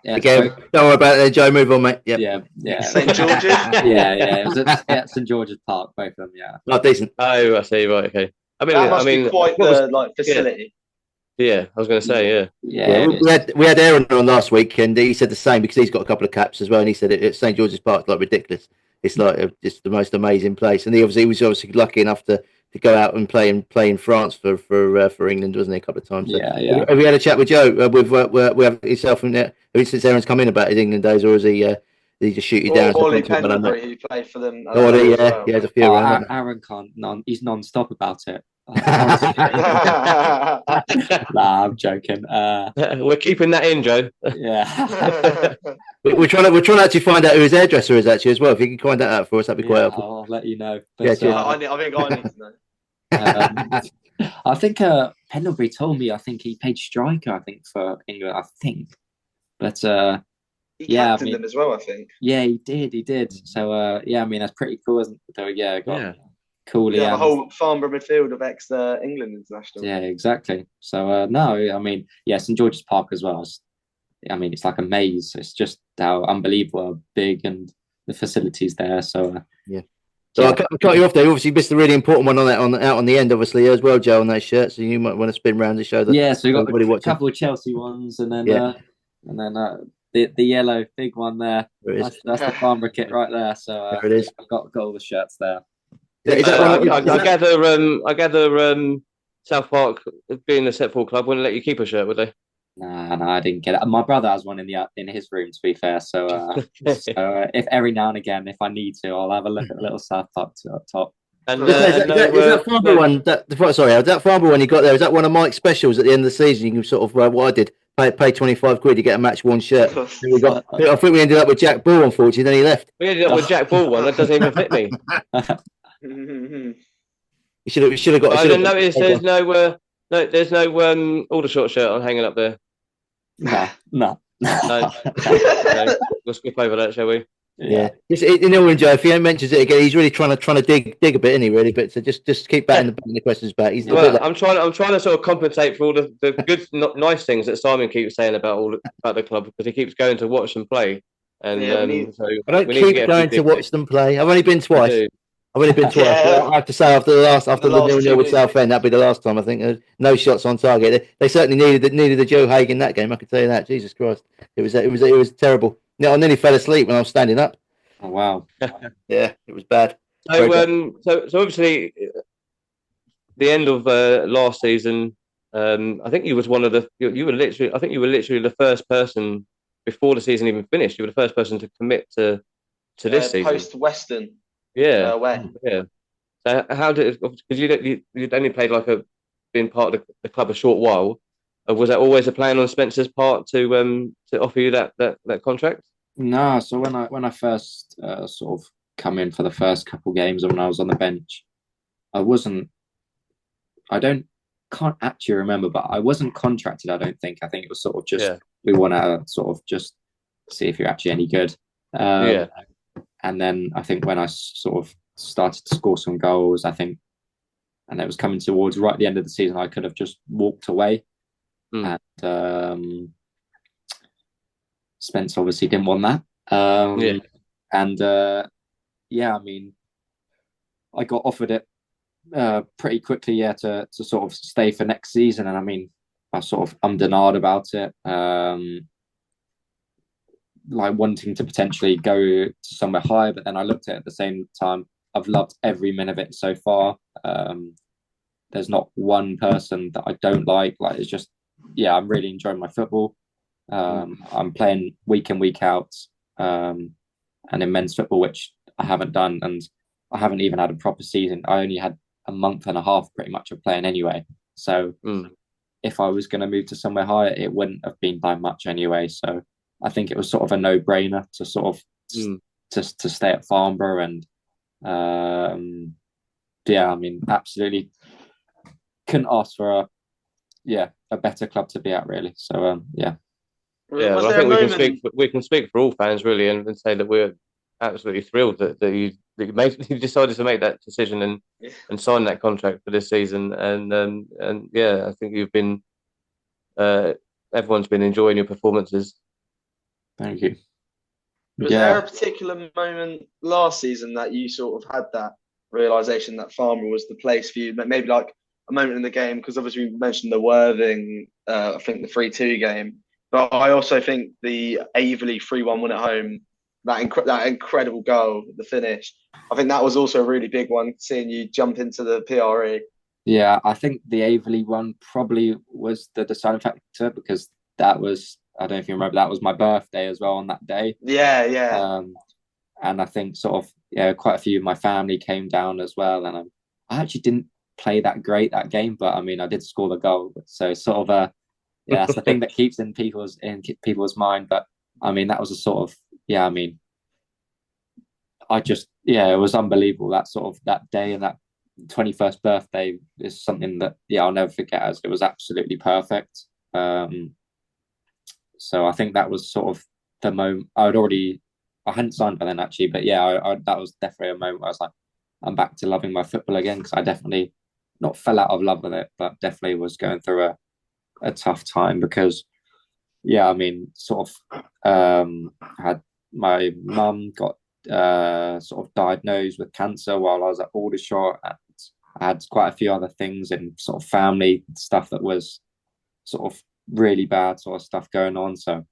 Again, don't worry about it, Joe. Move on, mate. Yep. yeah. St George's. Yeah. It was at St George's Park, both of them. Yeah. Not decent. Oh, I see. Right. Okay. That must be quite the facility. Yeah, I was going to say, Yeah, we had Aaron on last week, and he said the same because he's got a couple of caps as well, and he said it St George's Park's like ridiculous. It's like just the most amazing place, and he was obviously lucky enough to go out and play in France for England, wasn't he, a couple of times? So, Yeah. Have we had a chat with Joe with yourself and since Aaron's come in about his England days, or is he? Did he just shoot you down? Ollie Pendlebury, who played for them. He has a few around. Aaron can't. He's non-stop about it. Nah, I'm joking. We're keeping that in, Joe. Yeah. We're trying to actually find out who his hairdresser is actually as well. If you can find that out for us, that'd be quite helpful. I'll let you know. But, I think I need to know. I think Pendlebury told me. I think he played striker. I think for England. I think, but he captained them as well. I think. Yeah, he did. So that's pretty cool, isn't it? So Cooley. The whole Farnborough midfield of ex-England international. Yeah, exactly. So St George's Park as well. It's like a maze. It's just how unbelievable big and the facilities there. So So I cut you off there. You obviously missed a really important one out on the end, obviously as well, Joe, on that shirt. So you might want to spin around to show that. Yeah, so we got a couple of Chelsea ones, and then the yellow big one there. That's the Farnborough kit right there. So there it is. I've got all the shirts there. I gather South Park, being a set football club, wouldn't let you keep a shirt, would they? No, I didn't get it. My brother has one in his room, to be fair. So, if every now and again, if I need to, I'll have a look at the little South Park up top. And is that Farnborough one? That Farnborough one you got there. Is that one of Mike's specials at the end of the season? You can sort of what I did. Pay 25 quid, you get a match worn shirt. I think we ended up with Jack Ball, unfortunately. Then he left. We ended up with Jack Ball one that doesn't even fit me. You should have got. I didn't notice there's no Aldershot shirt on hanging up there. No. We'll skip over that, shall we? Yeah. Joe, if he mentions it again, he's really trying to dig a bit, isn't he? Really, but so just keep batting the questions back. I'm trying to sort of compensate for all the good, nice things that Simon keeps saying about the club, because he keeps going to watch them play. And so I don't keep going to watch them play. I've only been twice. Yeah. I have to say after the 0-0 with Southend, that'd be the last time. I think no shots on target. They certainly needed the Joe Haigh in that game. I can tell you that. Jesus Christ, it was terrible. No, I nearly fell asleep when I was standing up. Oh wow. Yeah, it was bad. So obviously, the end of last season, I think you was one of the. You were literally the first person before the season even finished. You were the first person to commit to this season. Post Western. Yeah. When? Yeah. So how did, because you'd only played been part of the club a short while. Was that always a plan on Spencer's part to offer you that contract? No. So when I first sort of come in for the first couple games, when I was on the bench, can't actually remember, but I wasn't contracted. I don't think. I think it was sort of just we want to sort of just see if you're actually any good. And then I think when I sort of started to score some goals, I think, and it was coming towards right at the end of the season, I could have just walked away. And Spence obviously didn't want that. I got offered it pretty quickly, to sort of stay for next season. And I sort of ummed and ahed about it. Like wanting to potentially go to somewhere higher, but then I looked at it at the same time. I've loved every minute of it so far. There's not one person that I don't like. Like it's just, I'm really enjoying my football. I'm playing week in, week out, and in men's football, which I haven't done, and I haven't even had a proper season. I only had a month and a half pretty much of playing anyway. So if I was going to move to somewhere higher, it wouldn't have been by much anyway. So I think it was sort of a no-brainer to sort of to stay at Farnborough, and absolutely couldn't ask for a better club to be at, really. So well, I think we can speak for all fans really, and say that we're absolutely thrilled that you you decided to make that decision and sign that contract for this season. And yeah, I think you've been everyone's been enjoying your performances. Thank you. Was there a particular moment last season that you sort of had that realization that Farnborough was the place for you? Maybe like a moment in the game, because obviously we mentioned the Worthing, I think the 3-2 game, but I also think the Averley 3-1 win at home, that incredible goal, the finish. I think that was also a really big one, seeing you jump into the PRE. Yeah, I think the Averley one probably was the deciding factor, because that was, I don't know if you remember, that was my birthday as well on that day. Yeah. And I think sort of, quite a few of my family came down as well. And I actually didn't play that great that game, but I mean, I did score the goal. So sort of, that's the thing that keeps in people's mind. But I mean, that was a sort of, I mean, it was unbelievable. That sort of that day and that 21st birthday is something that I'll never forget, as it was absolutely perfect. So I think that was sort of the moment. I hadn't signed by then actually, but that was definitely a moment where I was like, I'm back to loving my football again, because I definitely not fell out of love with it, but definitely was going through a tough time, because I mean, sort of had my mum got sort of diagnosed with cancer while I was at Aldershot, and I had quite a few other things and sort of family stuff that was sort of really bad sort of stuff going on. So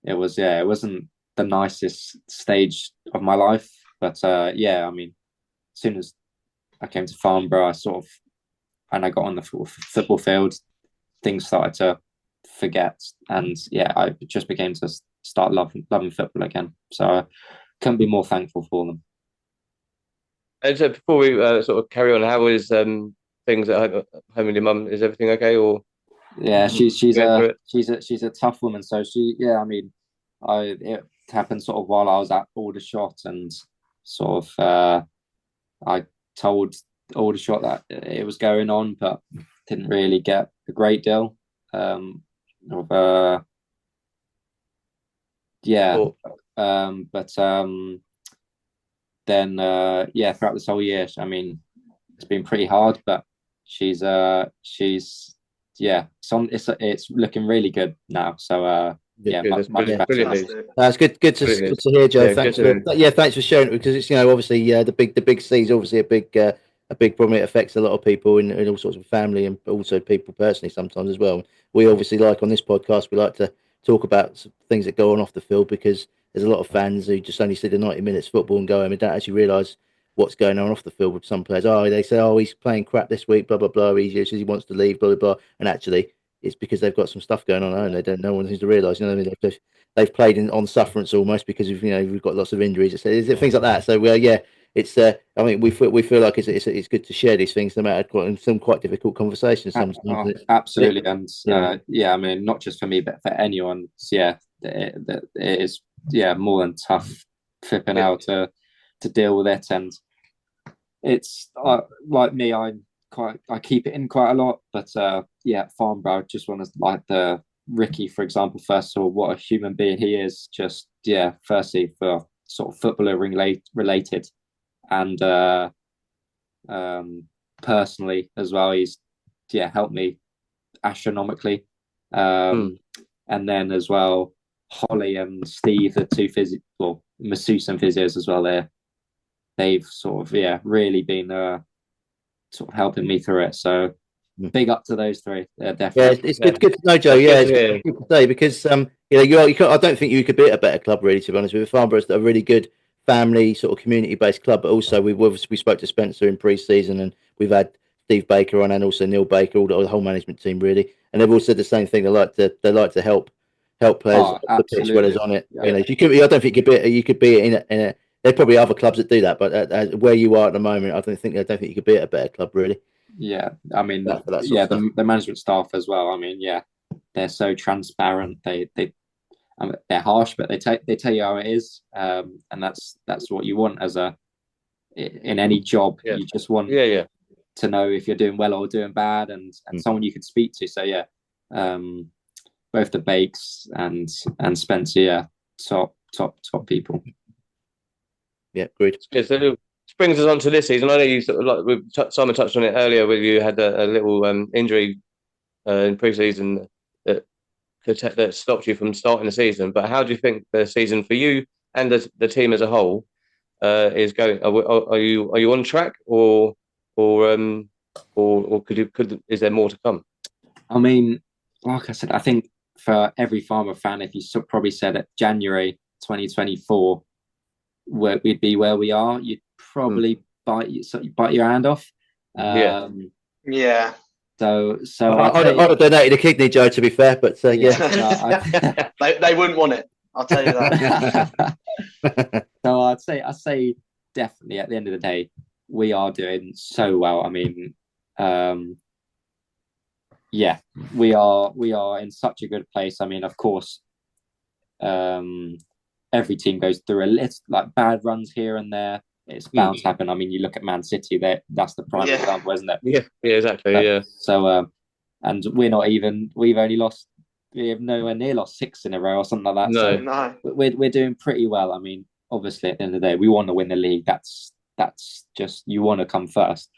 it wasn't the nicest stage of my life, but I mean, as soon as I came to Farnborough, and I got on the football field, things started to forget, and I just began to start loving football again. So I couldn't be more thankful for them. And so before we sort of carry on, how is things at home with your mum? Is everything okay? Or she's a tough woman. So I mean, it happened sort of while I was at Aldershot, and sort of I told Aldershot that it was going on, but didn't really get a great deal then throughout this whole year, I mean, it's been pretty hard, but she's it's looking really good now. So much better. That's good to hear, Joe. Thanks for sharing it, because it's obviously the big C is obviously a big problem. It affects a lot of people in all sorts of family, and also people personally sometimes as well. We obviously, like on this podcast, we like to talk about things that go on off the field, because there's a lot of fans who just only see the 90 minutes football and go home and don't actually realise what's going on off the field with some players. They say, he's playing crap this week, blah blah blah. He wants to leave, blah blah blah, and actually it's because they've got some stuff going on and they don't know one seems to realise. What I mean? They've played on sufferance almost, because of we've got lots of injuries. It's things like that. So it's I mean, we feel like it's good to share these things, no matter some quite difficult conversations sometimes. Absolutely, and I mean, not just for me, but for anyone. It is more than tough flipping out to deal with it, and it's like me, I keep it in quite a lot, but Farnborough, just want to, like, the Ricky, for example, first of all, what a human being he is. Just firstly for sort of footballer related, and personally as well, he's helped me astronomically, and then as well, Holly and Steve, the two masseuse and physios as well, they've sort of really been sort of helping me through it. So big up to those three. Definitely. It's good to know, Joe. It's good to say, because I don't think you could be at a better club, really, to be honest with you. Farnborough's a really good family sort of community-based club, but also we spoke to Spencer in pre-season, and we've had Steve Baker on, and also Neil Baker, the whole management team, really, and they've all said the same thing. They like to help players off the pitch as well as on it. I don't think you could be in a. There are probably other clubs that do that, but where you are at the moment, I don't think you could be at a better club, really. Yeah, I mean, the management staff as well. I mean, they're so transparent. They're harsh, but they tell you how it is, and that's what you want in any job. You just want to know if you're doing well or doing bad, and someone you can speak to. So both the Bakes and Spencer, top people. Yeah, great. So brings us on to this season. I know you sort of Simon touched on it earlier, where you had a little injury in pre-season that stopped you from starting the season. But how do you think the season for you and the team as a whole is going? Are you on track, or is there more to come? I mean, like I said, I think for every Farnborough fan, if you probably said at January 2024 we'd be where we are, you'd probably bite your hand off. Yeah. So I'd have donated a kidney, Joe, to be fair, but yeah. They wouldn't want it. I'll tell you that. So I'd say definitely at the end of the day, we are doing so well. I mean, we are in such a good place. I mean, of course, every team goes through a list like bad runs here and there. It's bound to happen. I mean, you look at Man City; that's the prime example, isn't it? Yeah, exactly. So, and we're not even. We have nowhere near lost 6 in a row or something like that. No. We're doing pretty well. I mean, obviously, at the end of the day, we want to win the league. That's just, you want to come first.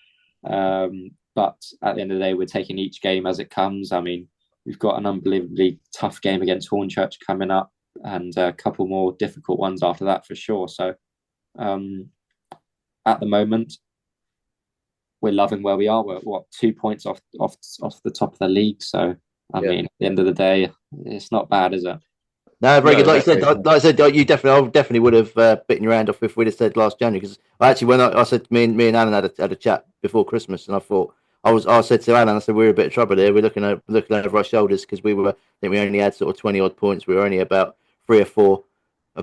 But at the end of the day, we're taking each game as it comes. I mean, we've got an unbelievably tough game against Hornchurch coming up, and a couple more difficult ones after that for sure. So, at the moment, we're loving where we are. We're 2 points off the top of the league. So, I mean, at the end of the day, it's not bad, is it? No, very good. Like I said, you definitely would have bitten your hand off if we'd have said last January. Because I said me and Alan had a chat before Christmas, and I said to Alan, I said we're in a bit of trouble here. We're looking over our shoulders because I think we only had sort of 20 odd points. We were only about 3 or 4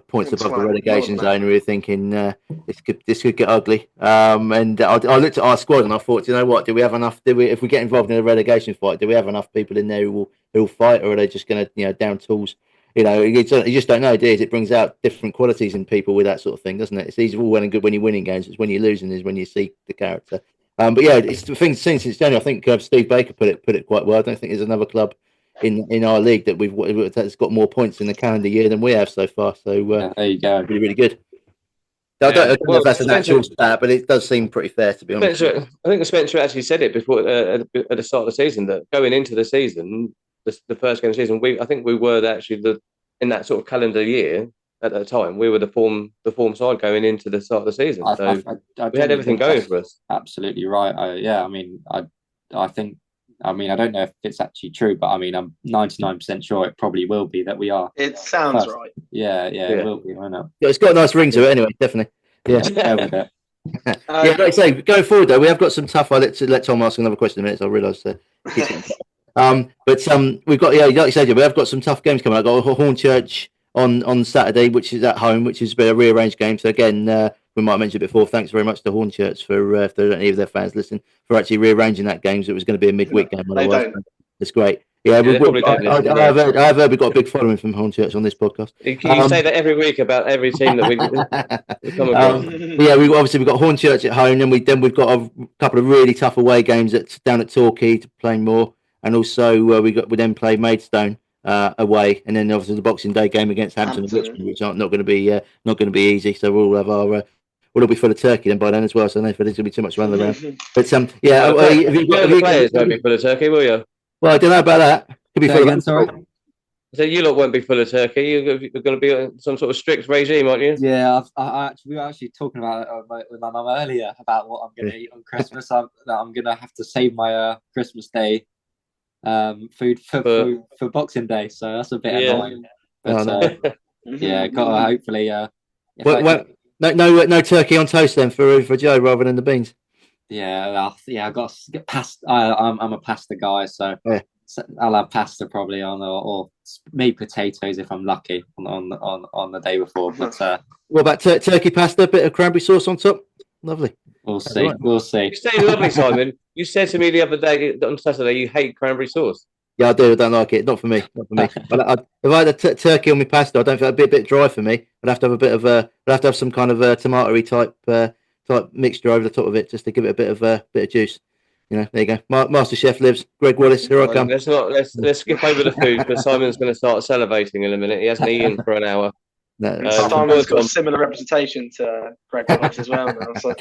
points above the relegation zone. We were thinking this could get ugly. And I looked at our squad and I thought, you know what? Do we have enough? If we get involved in a relegation fight, do we have enough people in there who will fight, or are they just going to down tools? You just don't know, do you? It brings out different qualities in people with that sort of thing, doesn't it? It's all well and good when you're winning games. It's when you're losing is when you see the character. But yeah, it's the thing since January. I think Steve Baker put it quite well. I don't think there's another club in our league that's got more points in the calendar year than we have so far. So there you go, really, really good. I don't know if that's an actual stat, but it does seem pretty fair, to be honest. I think Spencer actually said it before at the start of the season, that going into the season, the first game of the season, I think we were actually in that sort of calendar year at that time, we were the form side going into the start of the season. So we had everything going for us. Absolutely right. I think. I mean, I don't know if it's actually true, but I mean, I'm 99% sure it probably will be that we are. It sounds right. Yeah, it will be. I know. Yeah, it's got a nice ring to it, anyway. Definitely. Yeah. With it. Like I say, going forward though, we have got some tough. I'll let Tom ask another question in a minute. So I realise. But we've got like you said, we have got some tough games coming. I've got Hornchurch on Saturday, which is at home, which is a bit of a rearranged game. So again, we might have mentioned it before. Thanks very much to Hornchurch for if there are any of their fans listening, for actually rearranging that game. So it was going to be a midweek game. It's great. Yeah, I've heard we've got a big following from Hornchurch on this podcast. You say that every week about every team that we come across. We've got Hornchurch at home, and we've got a couple of really tough away games down at Torquay to Plainmoor, and also we then play Maidstone away, and then obviously the Boxing Day game against Hampton and Richmond, which are not going to be easy. So we'll have our we'll be full of turkey then by then as well. So I don't know if there's going to be too much running around. But have you players won't be full of turkey, will you? Well, I don't know about that. Could be full of. Sorry. So you lot won't be full of turkey. You're going to be on some sort of strict regime, aren't you? Yeah, we were actually talking about it with my mum earlier about what I'm going to eat on Christmas. I'm going to have to save my Christmas Day food for Boxing Day, so that's a bit annoying. But gotta hopefully. No turkey on toast then for Joe rather than the beans. Yeah, I got to get past. I'm a pasta guy, so I'll have pasta probably on, or maybe potatoes if I'm lucky on the day before. But what about turkey pasta? A bit of cranberry sauce on top. Lovely. We'll see. Right. We'll see. You say lovely, Simon. You said to me the other day on Saturday you hate cranberry sauce. Yeah, I do. I don't like it. Not for me. But if I had a turkey on my pasta, I don't think it'd be a bit dry for me. I'd have to have some kind of tomatoey type mixture over the top of it, just to give it a bit of juice. There you go. Master Chef lives. Greg Wallace, here I come. Let's skip over the food, because Simon's going to start salivating in a minute. He hasn't eaten for an hour. No. Simon's got a similar representation to Greg Wallace as well now. So.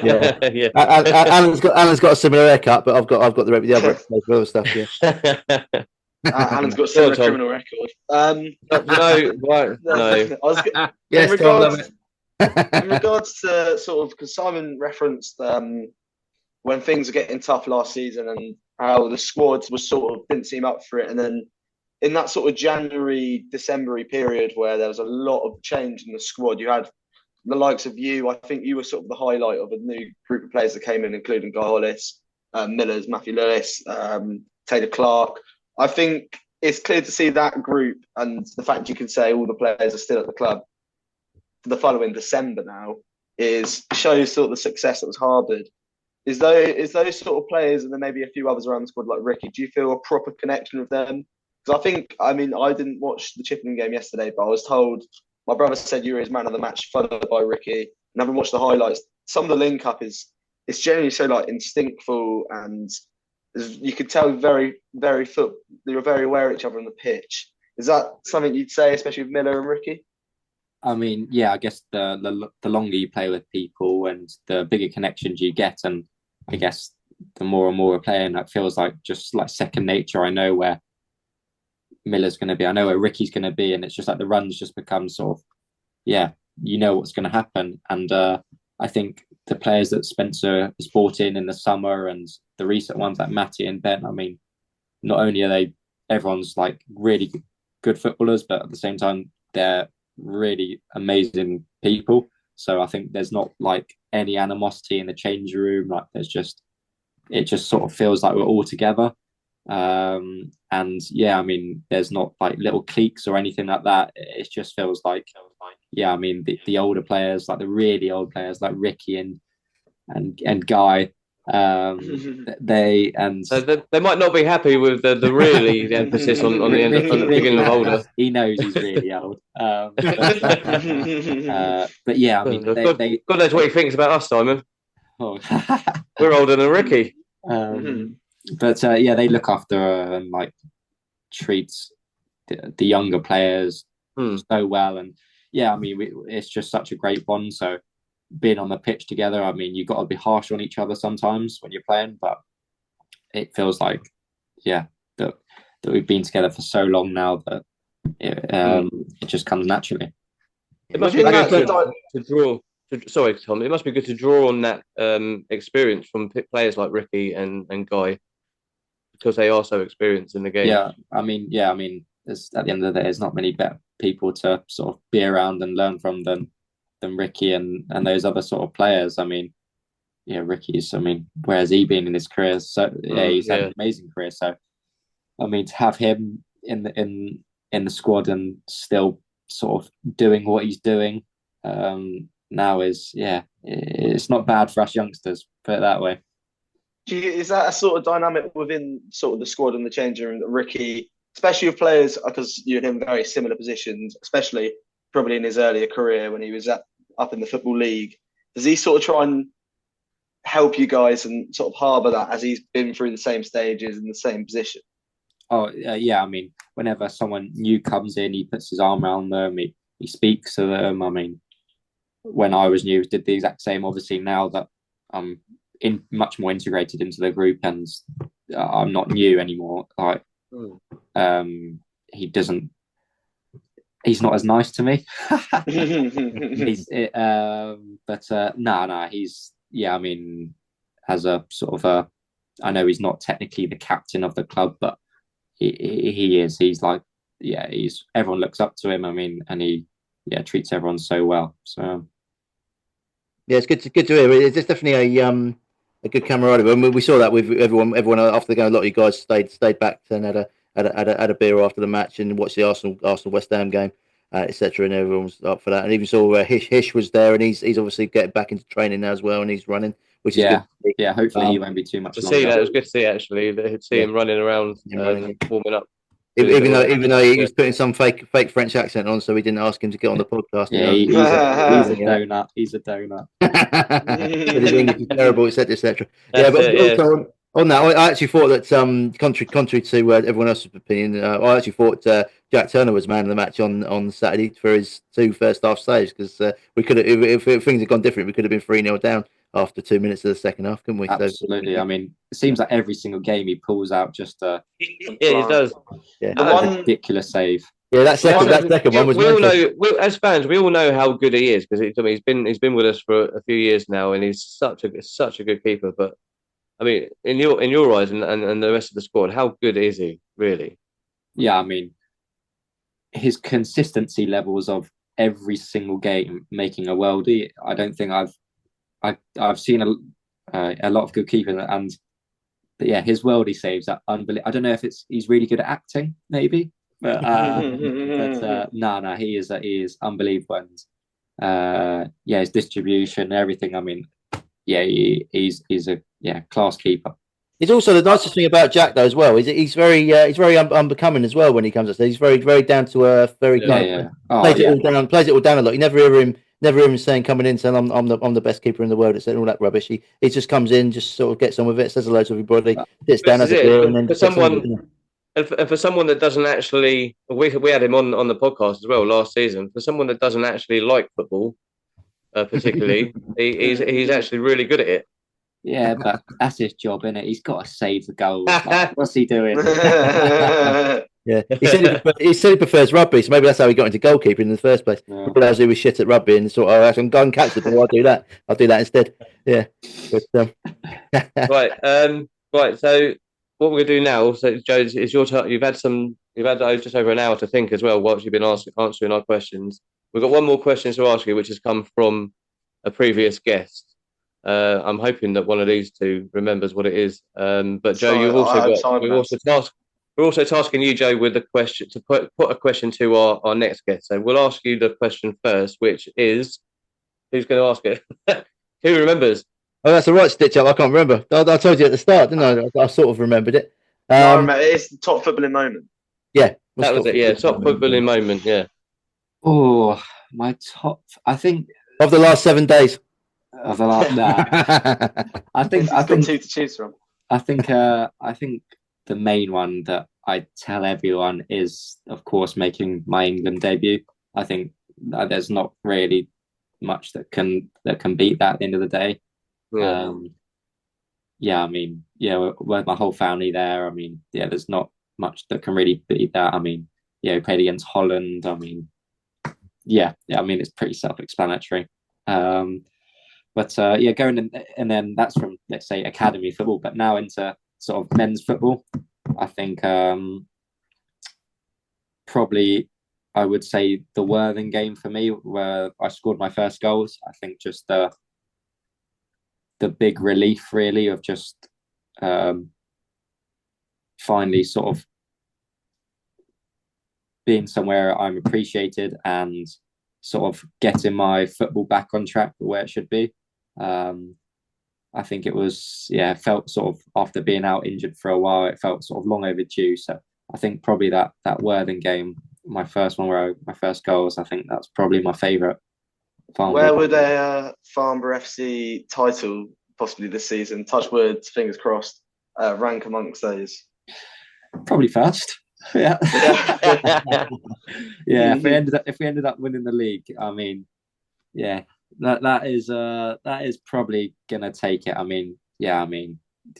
Yeah. Alan's got a similar haircut, but I've got the other reputation for other stuff. Yeah. Alan's got a similar criminal record. No, right, no. Yes, in regards to sort of, because Simon referenced when things were getting tough last season and how the squad was sort of didn't seem up for it, and then in that sort of January, December period where there was a lot of change in the squad, you had the likes of you. I think you were sort of the highlight of a new group of players that came in, including Guy Hollis, Millers, Matthew Lewis, Taylor Clark. I think it's clear to see that group, and the fact you can say all the players are still at the club for the following December now shows sort of the success that was harboured. Is those sort of players, and then maybe a few others around the squad like Ricky, do you feel a proper connection with them? Because I didn't watch the Chippenham game yesterday, but I was told, my brother said you were his man of the match, followed by Ricky. And having watched the highlights, some of the link up it's generally so like instinctful, and you could tell very, very you're very aware of each other on the pitch. Is that something you'd say, especially with Miller and Ricky? I mean, yeah, I guess the longer you play with people and the bigger connections you get, and I guess the more and more we're playing, it feels like just like second nature. I know where Miller's going to be, I know where Ricky's going to be, and it's just like the runs just become sort of, yeah, you know what's going to happen. And I think the players that Spencer has brought in the summer and the recent ones like Matty and Ben, I mean, not only are everyone's like really good footballers, but at the same time, they're really amazing people. So I think there's not like any animosity in the change room. Like it just sort of feels like we're all together. And yeah, I mean, there's not like little cliques or anything like that. It just feels like, yeah, I mean, the older players, like the really old players, like Ricky and Guy, so they might not be happy with the really the emphasis on the end of the beginning of older. He knows he's really old. But yeah, I mean, God knows what he thinks about us, Simon. Oh. We're older than Ricky. But yeah, they look after and like treats the younger players so well, and yeah, I mean, it's just such a great bond. So being on the pitch together, I mean, you've got to be harsh on each other sometimes when you're playing, but it feels like, yeah, that we've been together for so long now that it just comes naturally. It must be good to draw. Sorry, Tom. It must be good to draw on that experience from players like Ricky and Guy, because they are so experienced in the game. Yeah, I mean, there's, at the end of the day, there's not many better people to sort of be around and learn from than Ricky and those other sort of players. I mean, yeah, Ricky's, I mean, where has he been in his career? So yeah, he's had an amazing career. So I mean, to have him in the squad and still sort of doing what he's doing now is, yeah, it's not bad for us youngsters, put it that way. Is that a sort of dynamic within sort of the squad and the changing room that Ricky, especially with players, because you and him very similar positions, especially probably in his earlier career when he was up in the Football League, does he sort of try and help you guys and sort of harbour that as he's been through the same stages in the same position? Oh, yeah, I mean, whenever someone new comes in, he puts his arm around them, he speaks to them. I mean, when I was new, did the exact same. Obviously, now that I'm much more integrated into the group and I'm not new anymore, like he's not as nice to me. He's I mean, as a sort of I know he's not technically the captain of the club, but he is. He's like, yeah, everyone looks up to him. I mean, and he treats everyone so well. So yeah, it's good to hear. There's definitely a good camaraderie. I mean, we saw that with everyone after the game. A lot of you guys stayed back and had a beer after the match and watched the Arsenal West Ham game, etc. And everyone was up for that. And even saw Hish was there, and he's obviously getting back into training now as well, and he's running, which is good. Yeah, hopefully he won't be too much. To see that, it was good to see actually. To see him running around, warming up. Even though he was putting some fake French accent on, so we didn't ask him to get on the podcast. Yeah, he's a donut. He's a donut. His English is terrible, etc. Yeah, but also on that, I actually thought that contrary to everyone else's opinion, I actually thought Joe Jack Turner was man of the match on Saturday for his 2 first half saves, because we could have, if things had gone different, we could have been 3-0 down after 2 minutes of the second half, couldn't we? Absolutely. I mean, it seems like every single game he pulls out just a Yeah, he does. Yeah. ridiculous save. Yeah, that second one was. We all know, as fans, we all know how good he is, because he's been with us for a few years now, and he's such a good keeper. But I mean, in your eyes and the rest of the squad, how good is he really? Yeah, I mean, his consistency levels of every single game making a worldie. I don't think I've seen a lot of good keeping, but yeah, his worldie saves are unbelievable. I don't know if he's really good at acting, maybe, but no, he is unbelievable, and his distribution, everything. I mean, yeah, he's a class keeper. It's also the nicest thing about Jack, though, as well, is he's very unbecoming as well when he comes up. He's very, very down to earth, plays it all down a lot. You never hear him saying, coming in, saying I'm the best keeper in the world, etc. All that rubbish. He just comes in, just sort of gets on with it, says hello to everybody, sits down, has a beer, and then for someone that doesn't actually, we had him on the podcast as well last season. For someone that doesn't actually like football, particularly, he's actually really good at it. Yeah, but that's his job, isn't it? He's got to save the goals. Like, what's he doing? Yeah, he said he prefers rugby, so maybe that's how he got into goalkeeping in the first place. Yeah. He realised he was shit at rugby and thought, I can go and catch the ball. I'll do that instead. Yeah. But, right. So what we're gonna do now? So Joe, it's your turn. You've had just over an hour to think as well whilst you've been answering our questions. We've got one more question to ask you, which has come from a previous guest. I'm hoping that one of these two remembers what it is. But Joe, we're also tasking you, Joe, with a question to put a question to our next guest. So we'll ask you the question first, which is, who's going to ask it? Who remembers? Oh, that's the right stitch up. I can't remember. I told you at the start, didn't I? I sort of remembered it. I remember. It's the top footballing moment. Yeah, that was it. Yeah, top footballing moment. Yeah. Oh, my top. I think of the last 7 days. Of the last, I think two to choose from. I think the main one that I tell everyone is, of course, making my England debut. I think there's not really much that can beat that at the end of the day. Yeah. I mean, with my whole family there. I mean, there's not much that can really beat that. I mean, we played against Holland. I mean, I mean, it's pretty self-explanatory. But going in, and then that's from, let's say, academy football, but now into sort of men's football. I think probably I would say the Worthing game for me, where I scored my first goals. I think just the big relief, really, of just finally sort of being somewhere I'm appreciated and sort of getting my football back on track where it should be. I think it was, felt sort of, after being out injured for a while, it felt sort of long overdue. So I think probably that Worthing game, my first one, my first goals, I think that's probably my favourite. Where would a Farnborough FC title possibly this season, touch words, fingers crossed, rank amongst those? Probably first. Yeah. If we ended up winning the league, I mean, that is probably gonna take it. I mean,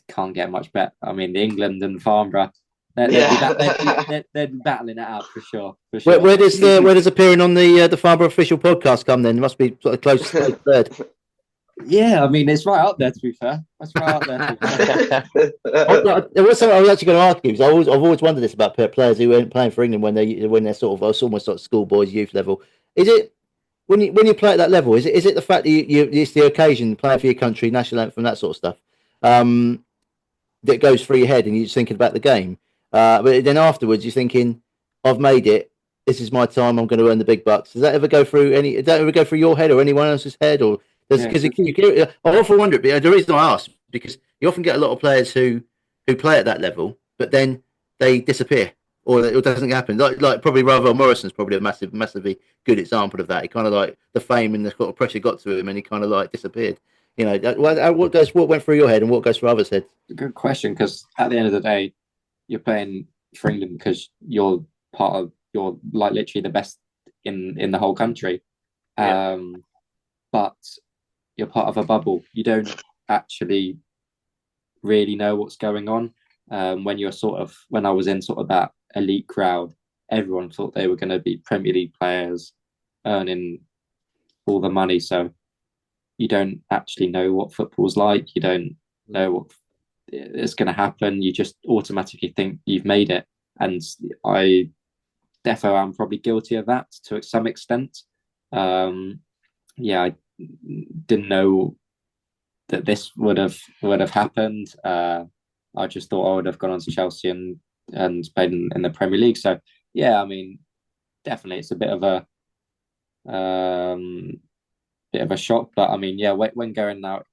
can't get much better. I mean, the England and Farnborough, they'd be battling it out for sure. Where does appearing on the Farnborough official podcast come then? It must be sort of close to the third. Yeah, I mean, it's right up there, to be fair. That's right up there. There was something I was actually going to ask you, because I've always wondered this about players who weren't playing for England when they're sort of almost sort of schoolboys, youth level. Is it when you play at that level? Is it the fact that it's the occasion, playing for your country, national anthem, that sort of stuff, that goes through your head and you're just thinking about the game? But then afterwards, you're thinking, I've made it. This is my time. I'm going to earn the big bucks. Does that ever go through your head or anyone else's head, or? Because I often wonder, but the reason I ask, because you often get a lot of players who play at that level, but then they disappear, or it doesn't happen. Like probably Ravel Morrison's probably a massively good example of that. He kind of like the fame and the sort of pressure got to him, and he kind of like disappeared. You know, what went through your head and what goes through others' heads? Good question, because at the end of the day, you're playing for England because you're part of you're like literally the best in the whole country. But you're part of a bubble. You don't actually really know what's going on. When I was in sort of that elite crowd, everyone thought they were going to be Premier League players earning all the money. So you don't actually know what football's like. You don't know what is going to happen. You just automatically think you've made it. And I defo am probably guilty of that to some extent. I didn't know that this would have happened. I just thought I would have gone on to Chelsea and played in the Premier League. So yeah, I mean, definitely it's a bit of a shock. But I mean, yeah, when going out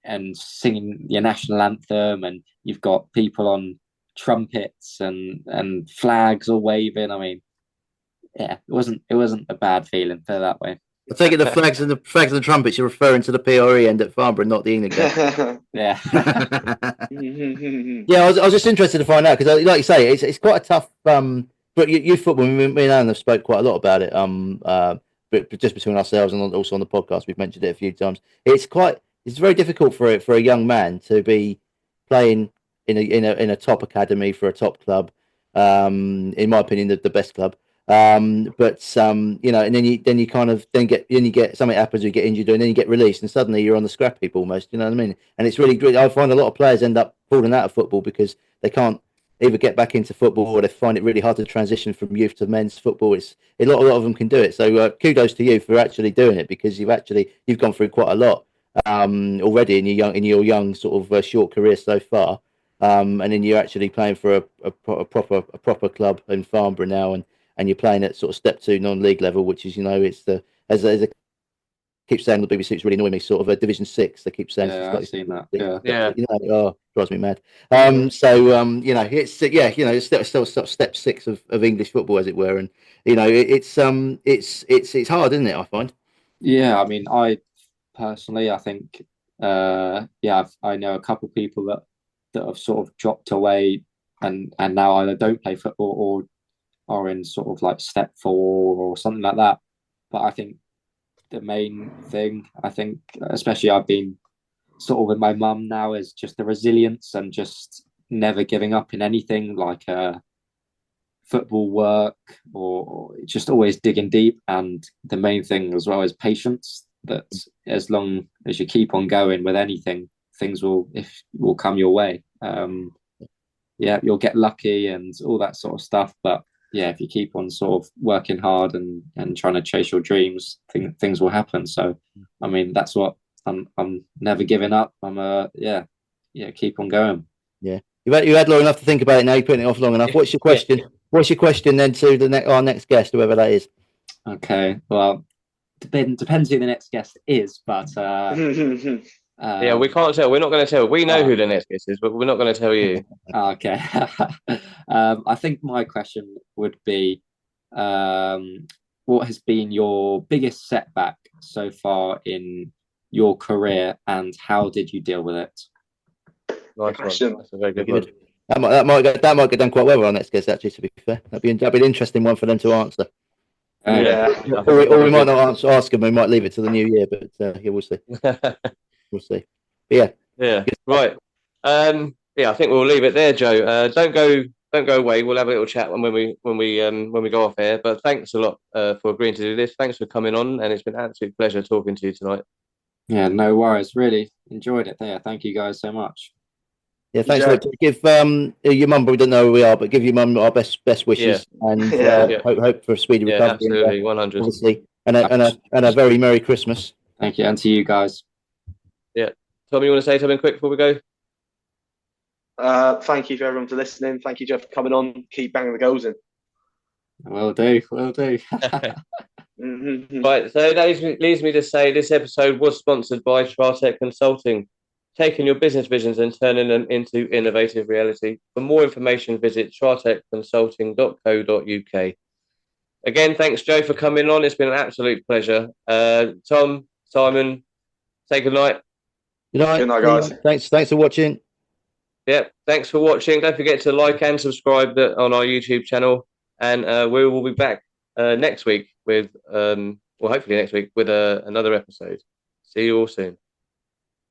and singing your national anthem, and you've got people on trumpets and flags all waving. I mean, yeah, it wasn't a bad feeling, put it that way. I take it the flags and the trumpets. You're referring to the PRE end at Farnborough, not the England game. Yeah. Yeah, I was just interested to find out because, like you say, it's quite a tough. But youth football. Me and Alan have spoke quite a lot about it. But just between ourselves and also on the podcast, we've mentioned it a few times. It's very difficult for a young man to be playing in a top academy for a top club. In my opinion, the best club. But you know, and then you kind of get something happens, you get injured, and then you get released, and suddenly you're on the scrap heap almost. You know what I mean? And it's really great. I find a lot of players end up falling out of football because they can't either get back into football, or they find it really hard to transition from youth to men's football. It's a lot of them can do it. So kudos to you for actually doing it, because you've gone through quite a lot already in your young sort of short career so far. And then you're actually playing for a proper club in Farnborough now, and you're playing at sort of step 2 non-league level, which is, you know, it's the as I keep saying on the BBC, it's really annoying me, sort of a Division 6. They keep saying, yeah, I've seen that. Yeah. You know, drives me mad. You know, it's it's still step 6 of English football, as it were, and you know, it's hard, isn't it? I find. Yeah, I mean, I personally, I think, I know a couple of people that have sort of dropped away and now either don't play football or are in sort of like step 4 or something like that. But I think the main thing, especially I've been sort of with my mum now, is just the resilience and just never giving up in anything, like football, work, or just always digging deep. And the main thing as well is patience, that as long as you keep on going with anything, things will come your way. You'll get lucky and all that sort of stuff, but yeah, if you keep on sort of working hard and trying to chase your dreams, things will happen. So, I mean, that's what I'm never giving up. Keep on going. Yeah, you had long enough to think about it. Now you're putting it off long enough. What's your question? What's your question then to our next guest, whoever that is? Okay, well, depends who the next guest is, but yeah, we can't tell. We're not going to tell. We know who the next guest is, but we're not going to tell you. Okay. I think my question would be, what has been your biggest setback so far in your career, and how did you deal with it? Nice one. That's a very good one. That might get done quite well with our next guest, actually, to be fair. That'd be an interesting one for them to answer. Or we might not ask them. We might leave it to the new year, but we'll see. We'll see. But yeah. Right. I think we'll leave it there, Joe. Don't go away. We'll have a little chat when we go off air. But thanks a lot for agreeing to do this. Thanks for coming on, and it's been an absolute pleasure talking to you tonight. Yeah, no worries. Really enjoyed it there. Thank you guys so much. Yeah, thanks. Give your mum, we don't know who we are, but give your mum our best wishes, and hope for a speedy recovery. Absolutely, 100. Obviously, and a very Merry Christmas. Thank you, and to you guys. Yeah, Tom, you want to say something quick before we go? Thank you for everyone for listening. Thank you, Jeff, for coming on. Keep banging the goals in. Will do. Right, so that leaves me to say this episode was sponsored by Tratec Consulting, taking your business visions and turning them into innovative reality. For more information, visit tratecconsulting.co.uk. Again, thanks, Joe, for coming on. It's been an absolute pleasure. Tom, Simon, say good night. Good night, guys. Thanks for watching. Yeah, thanks for watching. Don't forget to like and subscribe on our YouTube channel. And we will be back next week with, hopefully next week with another episode. See you all soon.